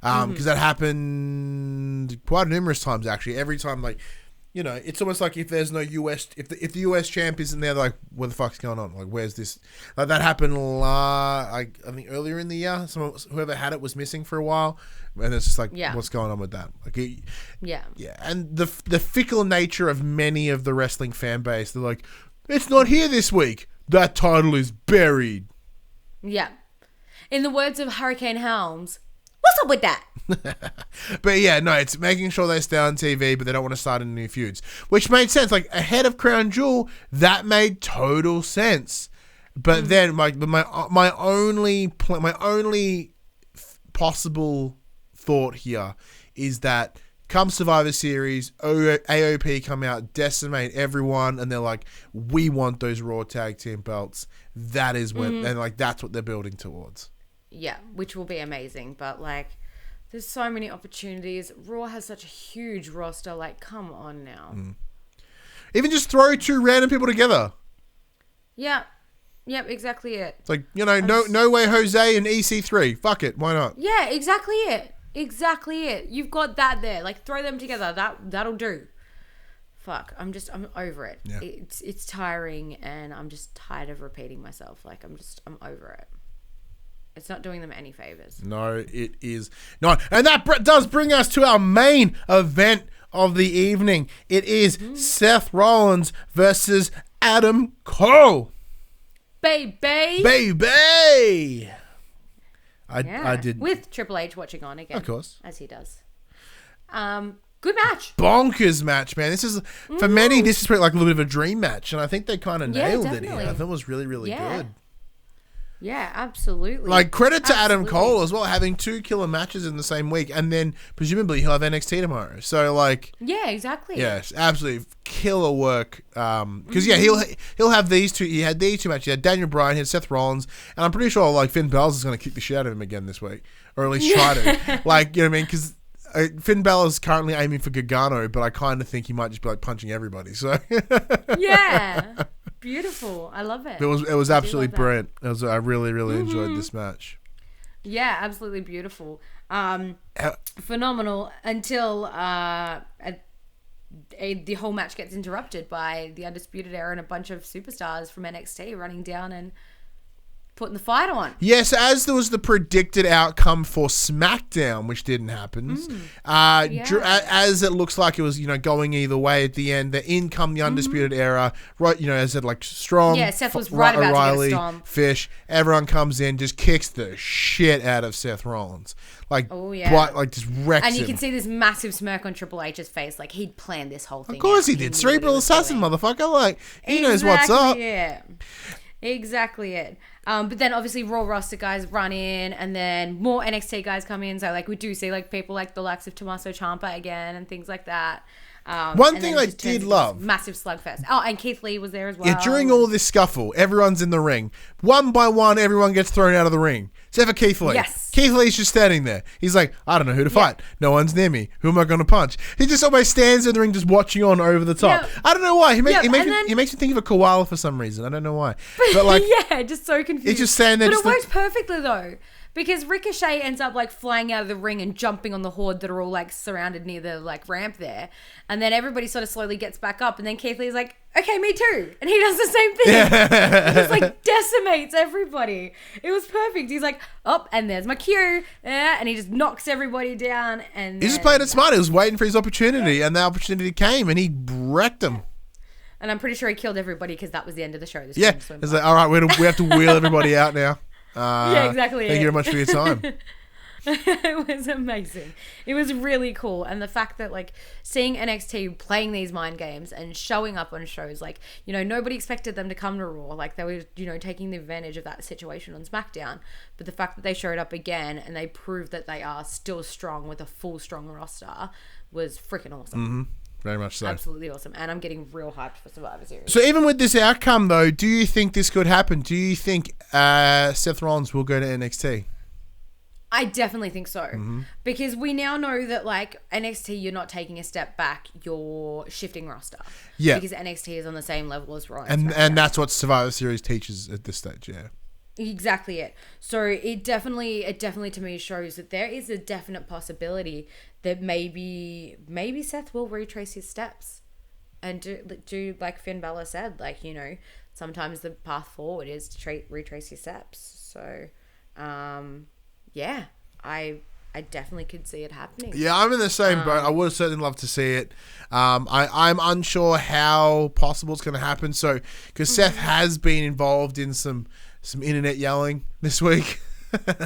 Because that happened quite numerous times, actually. Every time, it's almost if there's no US, if the US champ isn't there, they're what the fuck's going on? Where's this? That happened, I think earlier in the year. Whoever had it was missing for a while. And it's just what's going on with that? Yeah. And the fickle nature of many of the wrestling fan base, they're it's not here this week. That title is buried. Yeah. In the words of Hurricane Helms, what's up with that? But yeah, no, it's making sure they stay on TV, but they don't want to start any new feuds, which made sense. Ahead of Crown Jewel, that made total sense. But then, my only possible thought here is that come Survivor Series, AOP come out, decimate everyone, and they're we want those Raw tag team belts. That is when, and that's what they're building towards. Yeah, which will be amazing. But there's so many opportunities. Raw has such a huge roster. Come on now. Even just throw two random people together. Yeah. Yep, exactly it. It's no way Jose and EC3. Fuck it, why not? Yeah, exactly it. Exactly it. You've got that there. Throw them together. That'll do. fuck, I'm over it. Yeah. It's tiring, and I'm just tired of repeating myself. Like, I'm over it. It's not doing them any favors. No, it is not. And that does bring us to our main event of the evening. It is Seth Rollins versus Adam Cole. Baby! I did. With Triple H watching on again. Of course. As he does. Good match. Bonkers match, man. This is, for many, this is pretty like a little bit of a dream match. And I think they kind of nailed it here. I thought it was really, really good. Yeah, absolutely. Like, credit to Adam Cole as well, having 2 killer matches in the same week, and then presumably he'll have NXT tomorrow. So, like, yeah, exactly. Yes, absolutely killer work. Because he'll have these two. He had these 2 matches. He had Daniel Bryan, he had Seth Rollins, and I'm pretty sure like Finn Balor is going to kick the shit out of him again this week, or at least try to. Like, you know what I mean? Because Finn Balor is currently aiming for Gargano, but I kind of think he might just be like punching everybody. So yeah. Beautiful. I love it. It was absolutely brilliant. I really, really enjoyed this match. Yeah, absolutely beautiful. Phenomenal until the whole match gets interrupted by the Undisputed Era and a bunch of superstars from NXT running down and putting the fight on. Yes, as there was the predicted outcome for SmackDown, which didn't happen. As it looks like it was, going either way at the end. In come the Undisputed Era, right? As it like strong. Yeah, Seth was right about O'Reilly, to get a stomp. Fish. Everyone comes in, just kicks the shit out of Seth Rollins. Like, just wrecks him. And you can see this massive smirk on Triple H's face, like he'd planned this whole thing. Of course he did. Cerebral assassin, motherfucker. Like, he knows what's up. Yeah. Exactly it. But then obviously Raw roster guys run in, and then more NXT guys come in. So like we do see like people like the likes of Tommaso Ciampa again and things like that. One thing I did love, massive slugfest. Oh, and Keith Lee was there as well. Yeah, during all this scuffle, everyone's in the ring. One by one, everyone gets thrown out of the ring. Except for Keith Lee. Yes. Keith Lee's just standing there. He's like, I don't know who to fight. No one's near me. Who am I going to punch? He just always stands in the ring just watching on over the top. Yep. I don't know why. He makes me think of a koala for some reason. I don't know why. But like, yeah, just so confused. He's just standing there. But it works perfectly though. Because Ricochet ends up like flying out of the ring and jumping on the horde that are all like surrounded near the like ramp there. And then everybody sort of slowly gets back up. And then Keith Lee's like, okay, me too. And he does the same thing. He just like decimates everybody. It was perfect. He's like, oh, and there's my cue. And he just knocks everybody down. And he's just playing it smart. He was waiting for his opportunity. And the opportunity came and he wrecked him. And I'm pretty sure he killed everybody because that was the end of the show. It's like, all right, we have to wheel everybody out now. Yeah, exactly. Thank you very much for your time. It was amazing. It was really cool. And the fact that like seeing NXT playing these mind games and showing up on shows, like, nobody expected them to come to Raw. Like they were, taking the advantage of that situation on SmackDown. But the fact that they showed up again and they proved that they are still strong with a full strong roster was freaking awesome. Mm-hmm. Very much so. Absolutely awesome. And I'm getting real hyped for Survivor Series. So even with this outcome, though, do you think this could happen? Do you think Seth Rollins will go to NXT? I definitely think so. Because we now know that, like, NXT, you're not taking a step back. You're shifting roster. Yeah. Because NXT is on the same level as Raw. And that's what Survivor Series teaches at this stage, yeah. Exactly it. So it definitely to me shows that there is a definite possibility that maybe Seth will retrace his steps and do like Finn Balor said, like, sometimes the path forward is to retrace his steps. So, yeah, I definitely could see it happening. Yeah, I'm in the same boat. I would certainly love to see it. I'm unsure how possible it's going to happen. So, because Seth has been involved in some internet yelling this week.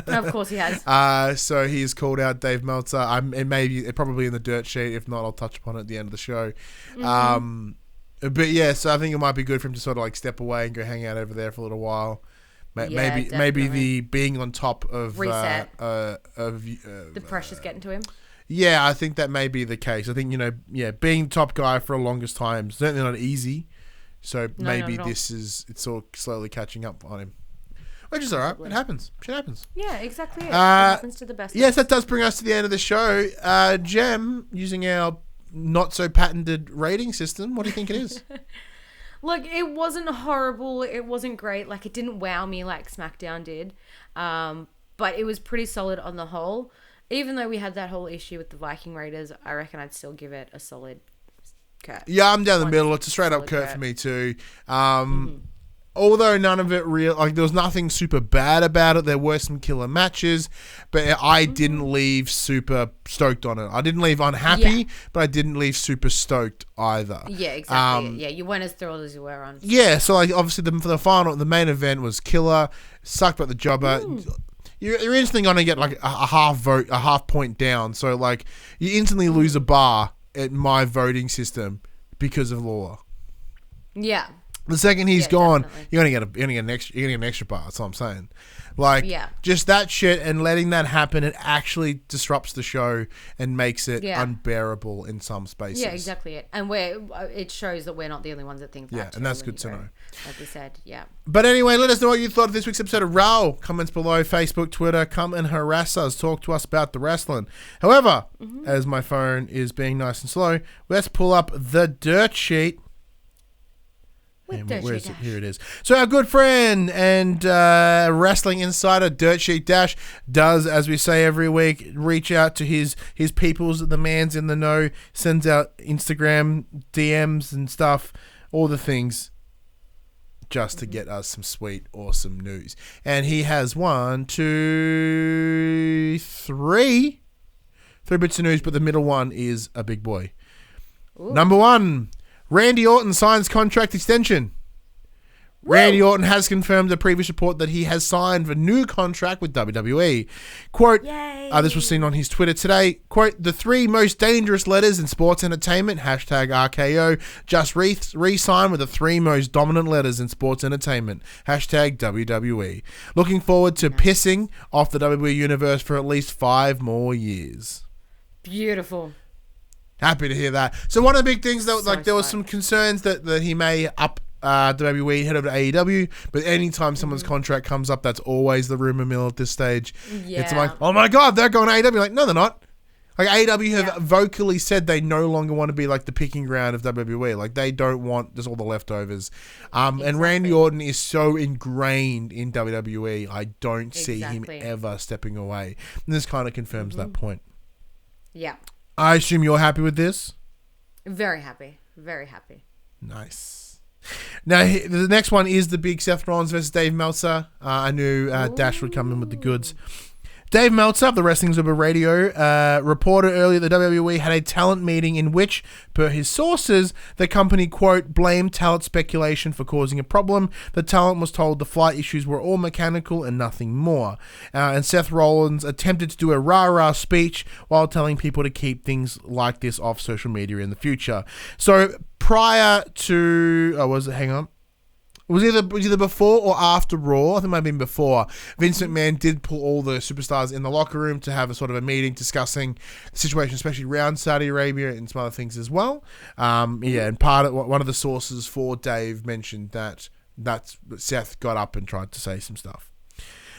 Of course he has. So he's called out Dave Meltzer. Probably in the dirt sheet. If not, I'll touch upon it at the end of the show. But yeah, so I think it might be good for him to sort of like step away and go hang out over there for a little while. Maybe the being on top of reset the pressure's getting to him. Yeah, I think that may be the case. I think being top guy for the longest time is certainly not easy. So maybe it's sort of slowly catching up on him. Which is all right. It happens. Shit happens. Yeah, exactly. It happens to the best. Yes, that does bring us to the end of the show. Jem, using our not so patented rating system, what do you think it is? Look, it wasn't horrible. It wasn't great. Like, it didn't wow me like SmackDown did. But it was pretty solid on the whole. Even though we had that whole issue with the Viking Raiders, I reckon I'd still give it a solid Kurt. Yeah, I'm down the middle. It's a straight up Solid Kurt for me too. Although none of it real, like there was nothing super bad about it. There were some killer matches, but I didn't leave super stoked on it. I didn't leave unhappy, but I didn't leave super stoked either. Yeah, exactly. Yeah, you weren't as thrilled as you were on. Yeah, so like obviously the main event was killer. Sucked about the jobber. You're instantly going to get like a half point down. So like you instantly lose a bar at my voting system because of Lawler. Yeah. The second he's gone, definitely. you're gonna get an extra bar. That's what I'm saying. Like, just that shit and letting that happen, it actually disrupts the show and makes it unbearable in some spaces. Yeah, exactly. And it shows that we're not the only ones that think that. Yeah, and that's good to know. Like we said, yeah. But anyway, let us know what you thought of this week's episode of Raw. Comments below, Facebook, Twitter. Come and harass us. Talk to us about the wrestling. However, as my phone is being nice and slow, let's pull up the dirt sheet. Where is it? Here it is. So our good friend and wrestling insider Dirt Sheet Dash does, as we say every week, reach out to his peoples, the man's in the know, sends out Instagram DMs and stuff, all the things, just to get us some sweet, awesome news. And he has 3 bits of news, but the middle one is a big boy. Ooh. Number 1. Randy Orton signs contract extension. Woo! Randy Orton has confirmed the previous report that he has signed a new contract with WWE. Quote, this was seen on his Twitter today. Quote, the 3 most dangerous letters in sports entertainment, hashtag RKO, just re-signed with the 3 most dominant letters in sports entertainment, hashtag WWE. Looking forward to pissing off the WWE universe for at least 5 more years. Beautiful. Happy to hear that. So one of the big things that there was some concerns that he may up WWE, head over to AEW, but anytime someone's contract comes up, that's always the rumor mill at this stage. Yeah. It's like, oh my God, they're going to AEW. Like, no, they're not. Like AEW have vocally said they no longer want to be like the picking ground of WWE. Like they don't want just all the leftovers. And Randy Orton is so ingrained in WWE, I don't see him ever stepping away. And this kind of confirms that point. Yeah. I assume you're happy with this? Very happy. Very happy. Nice. Now, the next one is the big Seth Rollins versus Dave Meltzer. I knew Dash would come in with the goods. Dave Meltzer of the Wrestling Zuber Radio reported earlier that WWE had a talent meeting in which, per his sources, the company, quote, blamed talent speculation for causing a problem. The talent was told the flight issues were all mechanical and nothing more. And Seth Rollins attempted to do a rah-rah speech while telling people to keep things like this off social media in the future. So prior to... hang on. It was either before or after Raw. I think it might have been before. Vince McMahon did pull all the superstars in the locker room to have a sort of a meeting discussing the situation, especially around Saudi Arabia and some other things as well. And one of the sources for Dave mentioned that Seth got up and tried to say some stuff.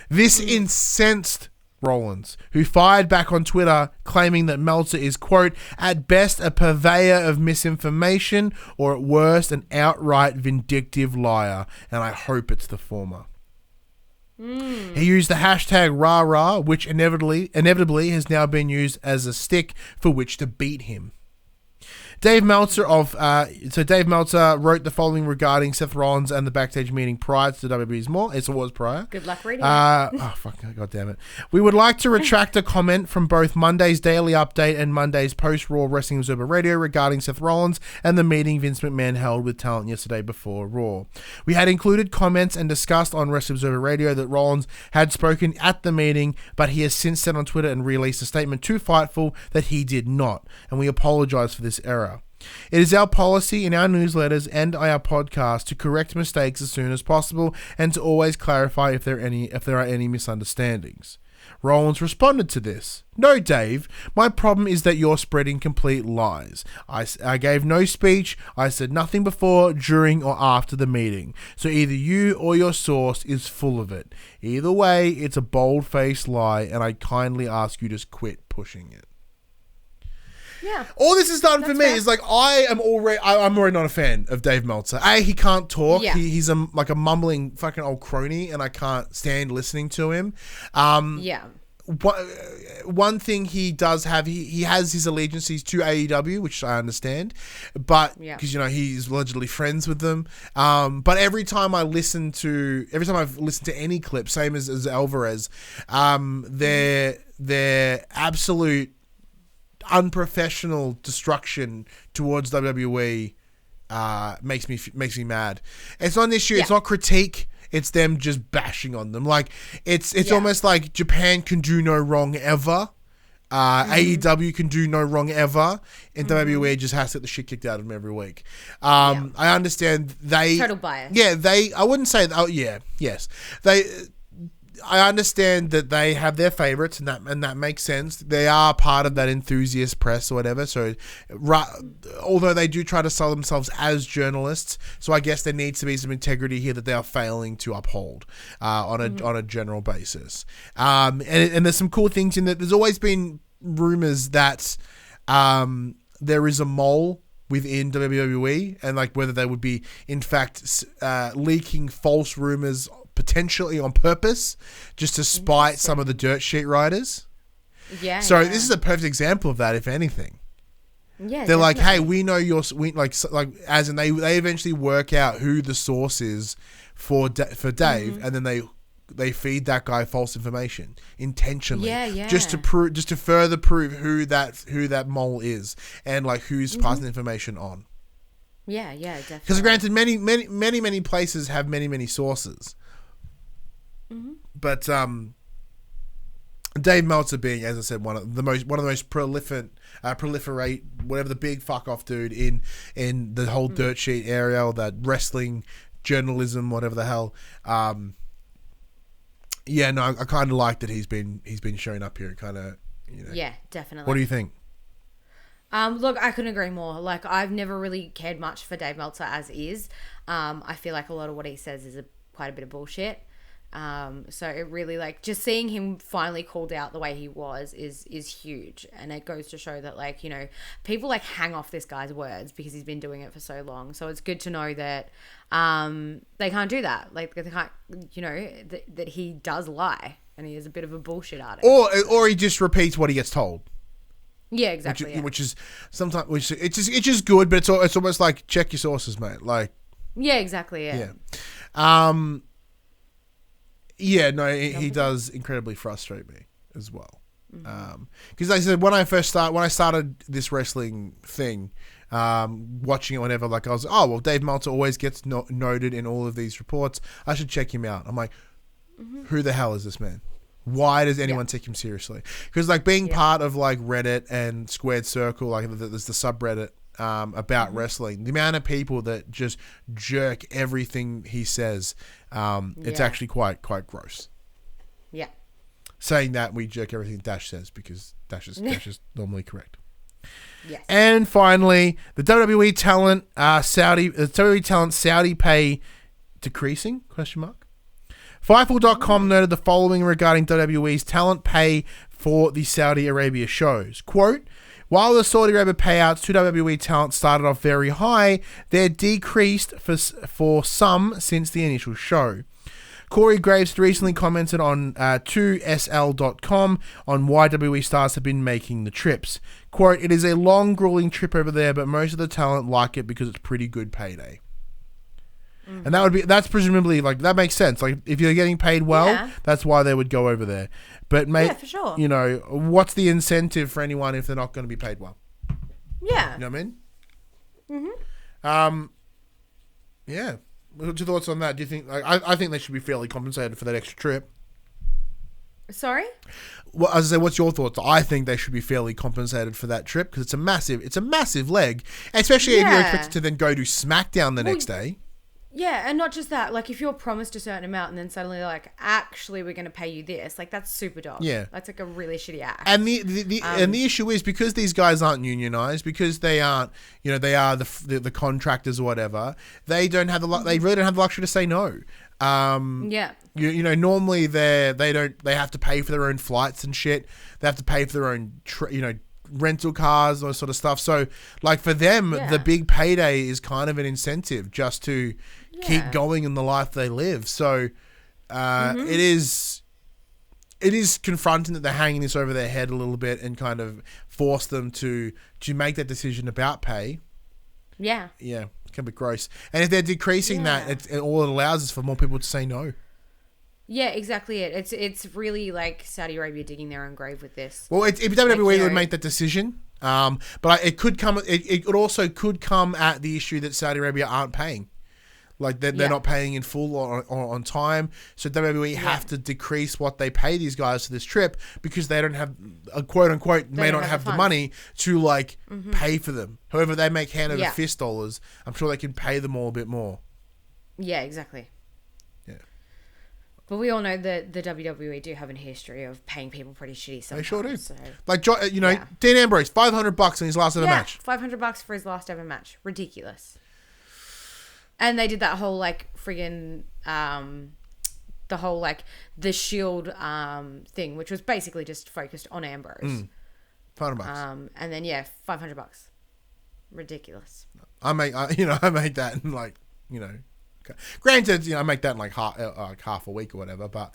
This incensed Rollins, who fired back on Twitter claiming that Meltzer is, quote, at best a purveyor of misinformation or at worst an outright vindictive liar, and I hope it's the former. He used the hashtag rah-rah, which inevitably has now been used as a stick for which to beat him. Dave Meltzer wrote the following regarding Seth Rollins and the backstage meeting prior to the WWE's More. It was prior. Good luck reading. God damn it. We would like to retract a comment from both Monday's Daily Update and Monday's post-Raw Wrestling Observer Radio regarding Seth Rollins and the meeting Vince McMahon held with talent yesterday before Raw. We had included comments and discussed on Wrestling Observer Radio that Rollins had spoken at the meeting, but he has since said on Twitter and released a statement to Fightful that he did not, and we apologize for this error. It is our policy in our newsletters and our podcast to correct mistakes as soon as possible and to always clarify if there are any misunderstandings. Rollins responded to this. No, Dave, my problem is that you're spreading complete lies. I gave no speech. I said nothing before, during, or after the meeting. So either you or your source is full of it. Either way, it's a bold-faced lie, and I kindly ask you to quit pushing it. Yeah. All this has done for me is like I'm already not a fan of Dave Meltzer. He can't talk. Yeah. He's like a mumbling fucking old crony, and I can't stand listening to him. one thing he does have, he has his allegiances to AEW, which I understand, but because he's allegedly friends with them. But every time I've listened to any clip, same as Alvarez, their absolute unprofessional destruction towards WWE makes me mad. It's not an issue. It's not critique. It's them just bashing on them. Like it's almost like Japan can do no wrong ever. AEW can do no wrong ever, and WWE just has to get the shit kicked out of them every week. I understand they total bias. Yeah, I wouldn't say that. Oh yeah, yes, I understand that they have their favorites, and that makes sense. They are part of that enthusiast press or whatever. So, although they do try to sell themselves as journalists, so I guess there needs to be some integrity here that they are failing to uphold on a general basis. And there's some cool things in that. There's always been rumors that there is a mole within WWE, and like whether they would be in fact leaking false rumors potentially on purpose just to spite some of the dirt sheet writers. Yeah. So this is a perfect example of that, if anything. Yeah. They're like, hey, we know as in they eventually work out who the source is for Dave, and then they feed that guy false information intentionally. Just to further prove who that mole is and like who's passing information on. Yeah, definitely. Because granted, many places have many sources. But Dave Meltzer being, as I said, one of the most proliferate, whatever the big fuck off dude in the whole dirt sheet area, or that wrestling journalism, whatever the hell. I kind of like that he's been showing up here, kind of. Yeah, definitely. What do you think? Look, I couldn't agree more. Like, I've never really cared much for Dave Meltzer as is. I feel like a lot of what he says is quite a bit of bullshit. So it really, like, just seeing him finally called out the way he was is huge. And it goes to show that, like, people like hang off this guy's words because he's been doing it for so long. So it's good to know that they can't do that. Like, they can't, that he does lie and he is a bit of a bullshit artist. Or he just repeats what he gets told. Yeah, exactly. Which is sometimes, it's just good, but it's almost like check your sources, mate. Like, yeah, exactly. Yeah. He does incredibly frustrate me as well. Because like I said, when I started this wrestling thing, watching it, whenever, like I was, oh well, Dave Meltzer always gets noted in all of these reports. I should check him out. I'm like, who the hell is this man? Why does anyone take him seriously? Because like being part of like Reddit and Squared Circle, like there's the subreddit about wrestling, the amount of people that just jerk everything he says, it's actually quite gross. Yeah. Saying that we jerk everything Dash says, because Dash is normally correct. Yes. And finally, the WWE talent Saudi pay decreasing? ? Fightful.com noted the following regarding WWE's talent pay for the Saudi Arabia shows. Quote, while the Saudi Arabia payouts to WWE talent started off very high, they're decreased for some since the initial show. Corey Graves recently commented on 2SL.com on why WWE stars have been making the trips. Quote, it is a long, grueling trip over there, but most of the talent like it because it's pretty good payday. And that's presumably, like, that makes sense. Like, if you're getting paid well, that's why they would go over there. But, mate, for sure. What's the incentive for anyone if they're not going to be paid well? Yeah. You know what I mean? Yeah. What's your thoughts on that? Do you think, like, I think they should be fairly compensated for that extra trip. Sorry? Well, as I say, what's your thoughts? I think they should be fairly compensated for that trip because it's a massive leg, especially if you're expected to then go to SmackDown the next day. Yeah, and not just that. Like, if you're promised a certain amount and then suddenly they're like, actually, we're going to pay you this. Like, that's super dog. Yeah. That's like a really shitty act. And the issue is because these guys aren't unionized, because they aren't, they are the contractors or whatever. They don't have they really don't have the luxury to say no. Normally they have to pay for their own flights and shit. They have to pay for their own rental cars, all sort of stuff. So like for them, the big payday is kind of an incentive just to keep going in the life they live. So it's it is confronting that they're hanging this over their head a little bit and kind of force them to make that decision about pay. Yeah. Yeah, it's going to be gross. And if they're decreasing that, all it allows is for more people to say no. Yeah, exactly it. It's really like Saudi Arabia digging their own grave with this. Well, if WWE would make that decision, but it could come. It also could come at the issue that Saudi Arabia aren't paying, like they're not paying in full or on time. So WWE have to decrease what they pay these guys for this trip because they don't have a quote unquote may not have the money to like pay for them. However, they make hand over fist dollars. I'm sure they can pay them all a bit more. Yeah, exactly. But we all know that the WWE do have a history of paying people pretty shitty sometimes. They sure do. So. Like, Dean Ambrose, $500 in his last ever match. $500 for his last ever match. Ridiculous. And they did that whole, like, friggin', the whole, like, the Shield thing, which was basically just focused on Ambrose. $500. And then, $500. Ridiculous. I make that in, like, granted, I make that in like half a week or whatever, but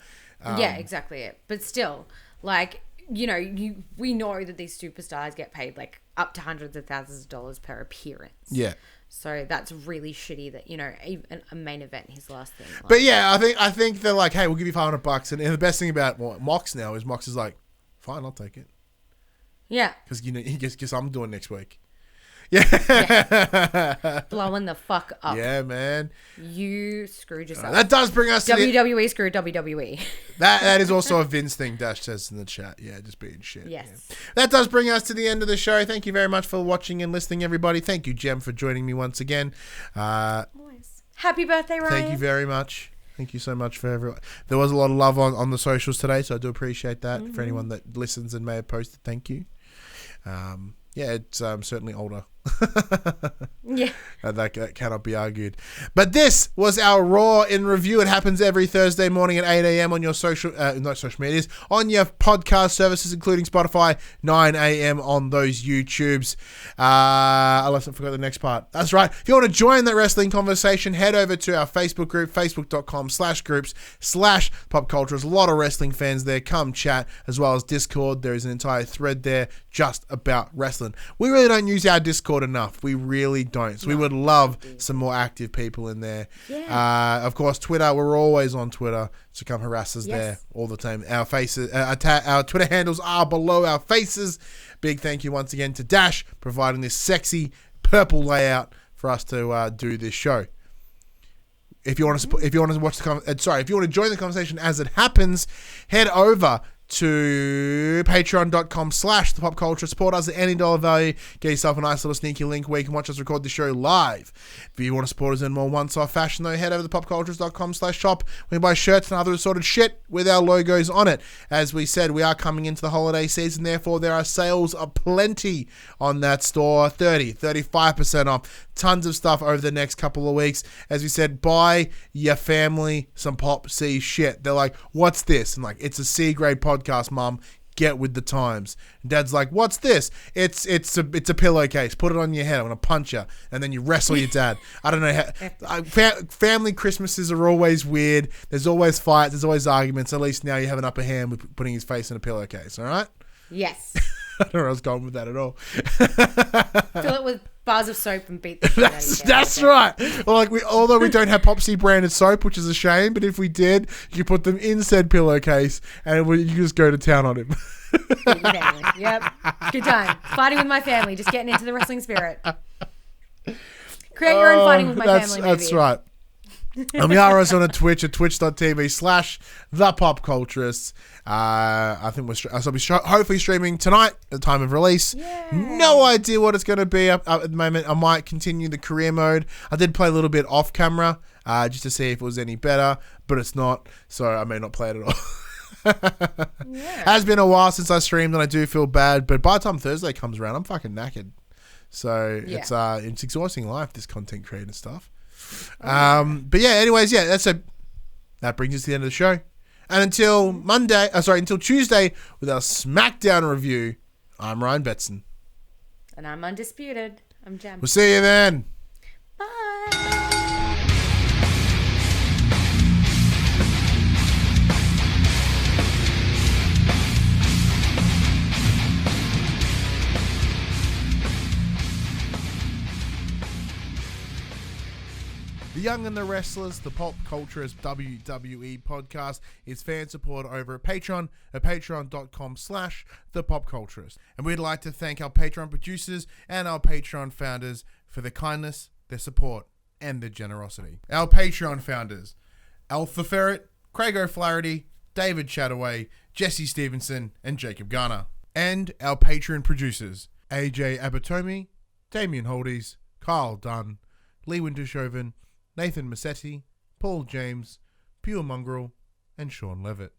yeah, exactly it. But still, like, we know that these superstars get paid like up to hundreds of thousands of dollars per appearance. Yeah. So that's really shitty that even a main event, his last thing. Like, but yeah, I think they're like, hey, we'll give you $500, and the best thing about Mox now is Mox is like, fine, I'll take it. Yeah. Because guess I'm doing next week. Yeah. Blowing the fuck up. Yeah, man. You screwed yourself. That does bring us to WWE screwed WWE. That is also a Vince thing, Dash says in the chat. Yeah, just being shit. Yes. Yeah. That does bring us to the end of the show. Thank you very much for watching and listening, everybody. Thank you, Jem, for joining me once again. Always. Happy birthday, Ryan. Thank you very much. Thank you so much for everyone. There was a lot of love on the socials today, so I do appreciate that. For anyone that listens and may have posted, thank you. Yeah, it's certainly older. Yeah. That cannot be argued. But this was our Raw in review. It happens every Thursday morning at 8 a.m. on your not social medias, on your podcast services, including Spotify, 9 a.m. on those YouTubes. I forgot the next part. That's right. If you want to join that wrestling conversation, head over to our Facebook group, facebook.com/groups/popculture. There's a lot of wrestling fans there. Come chat, as well as Discord. There is an entire thread there just about wrestling. We really don't use our Discord enough. We really don't. So we would love some more active people in there. Yeah. Of course, Twitter. We're always on Twitter, so come harass us there all the time. Our faces, our Twitter handles are below our faces. Big thank you once again to Dash providing this sexy purple layout for us to do this show. If you want to join the conversation as it happens, head over to patreon.com/thepopculture. Support us at any dollar value. Get yourself a nice little sneaky link where you can watch us record the show live. If you want to support us in more once-off fashion, though, head over to thepopcultures.com/shop. We buy shirts and other assorted shit with our logos on it. As we said, we are coming into the holiday season, therefore there are sales aplenty on that store. 35% off. Tons of stuff over the next couple of weeks. As we said, buy your family some PopC shit. They're like, what's this? And like, it's a C-grade podcast, Mum. Get with the times. And Dad's like, what's this? It's a pillowcase. Put it on your head. I'm gonna punch you, and then you wrestle your dad. I don't know how. Family Christmases are always weird. There's always fights. There's always arguments. At least now you have an upper hand with putting his face in a pillowcase. All right. Yes. I don't know where I was going with that at all. Fill it with bars of soap and beat the shit out of your That's right. Well, although we don't have PopC branded soap, which is a shame, but if we did, you put them in said pillowcase and you just go to town on him. Family. Yep. Good time. Fighting with my family. Just getting into the wrestling spirit. Create your own fighting with my family. That's right. And we are also on Twitch at twitch.tv/thepopculturists. I think I'll be hopefully streaming tonight at the time of release. Yay. No idea what it's going to be up at the moment. I might continue the career mode. I did play a little bit off camera just to see if it was any better, but it's not, so I may not play it at all. Has been a while since I streamed and I do feel bad, but by the time Thursday comes around, I'm fucking knackered. So it's exhausting life, this content creator stuff. But yeah, anyways, that brings us to the end of the show. And until Tuesday with our SmackDown review, I'm Ryan Betson. And I'm Undisputed. I'm Jem. We'll see you then. Bye. Young and the Wrestlers, the Pop Culturist WWE podcast, is fan support over at Patreon at patreon.com/thepopculturist. And we'd like to thank our Patreon producers and our Patreon founders for their kindness, their support, and their generosity. Our Patreon founders: Alpha Ferret, Craig O'Flaherty, David Chataway, Jesse Stevenson, and Jacob Garner. And our Patreon producers: AJ Abatomi, Damian Holdies, Kyle Dunn, Lee Wintershoven, Nathan Massetti, Paul James, Pure Mongrel, and Sean Levitt.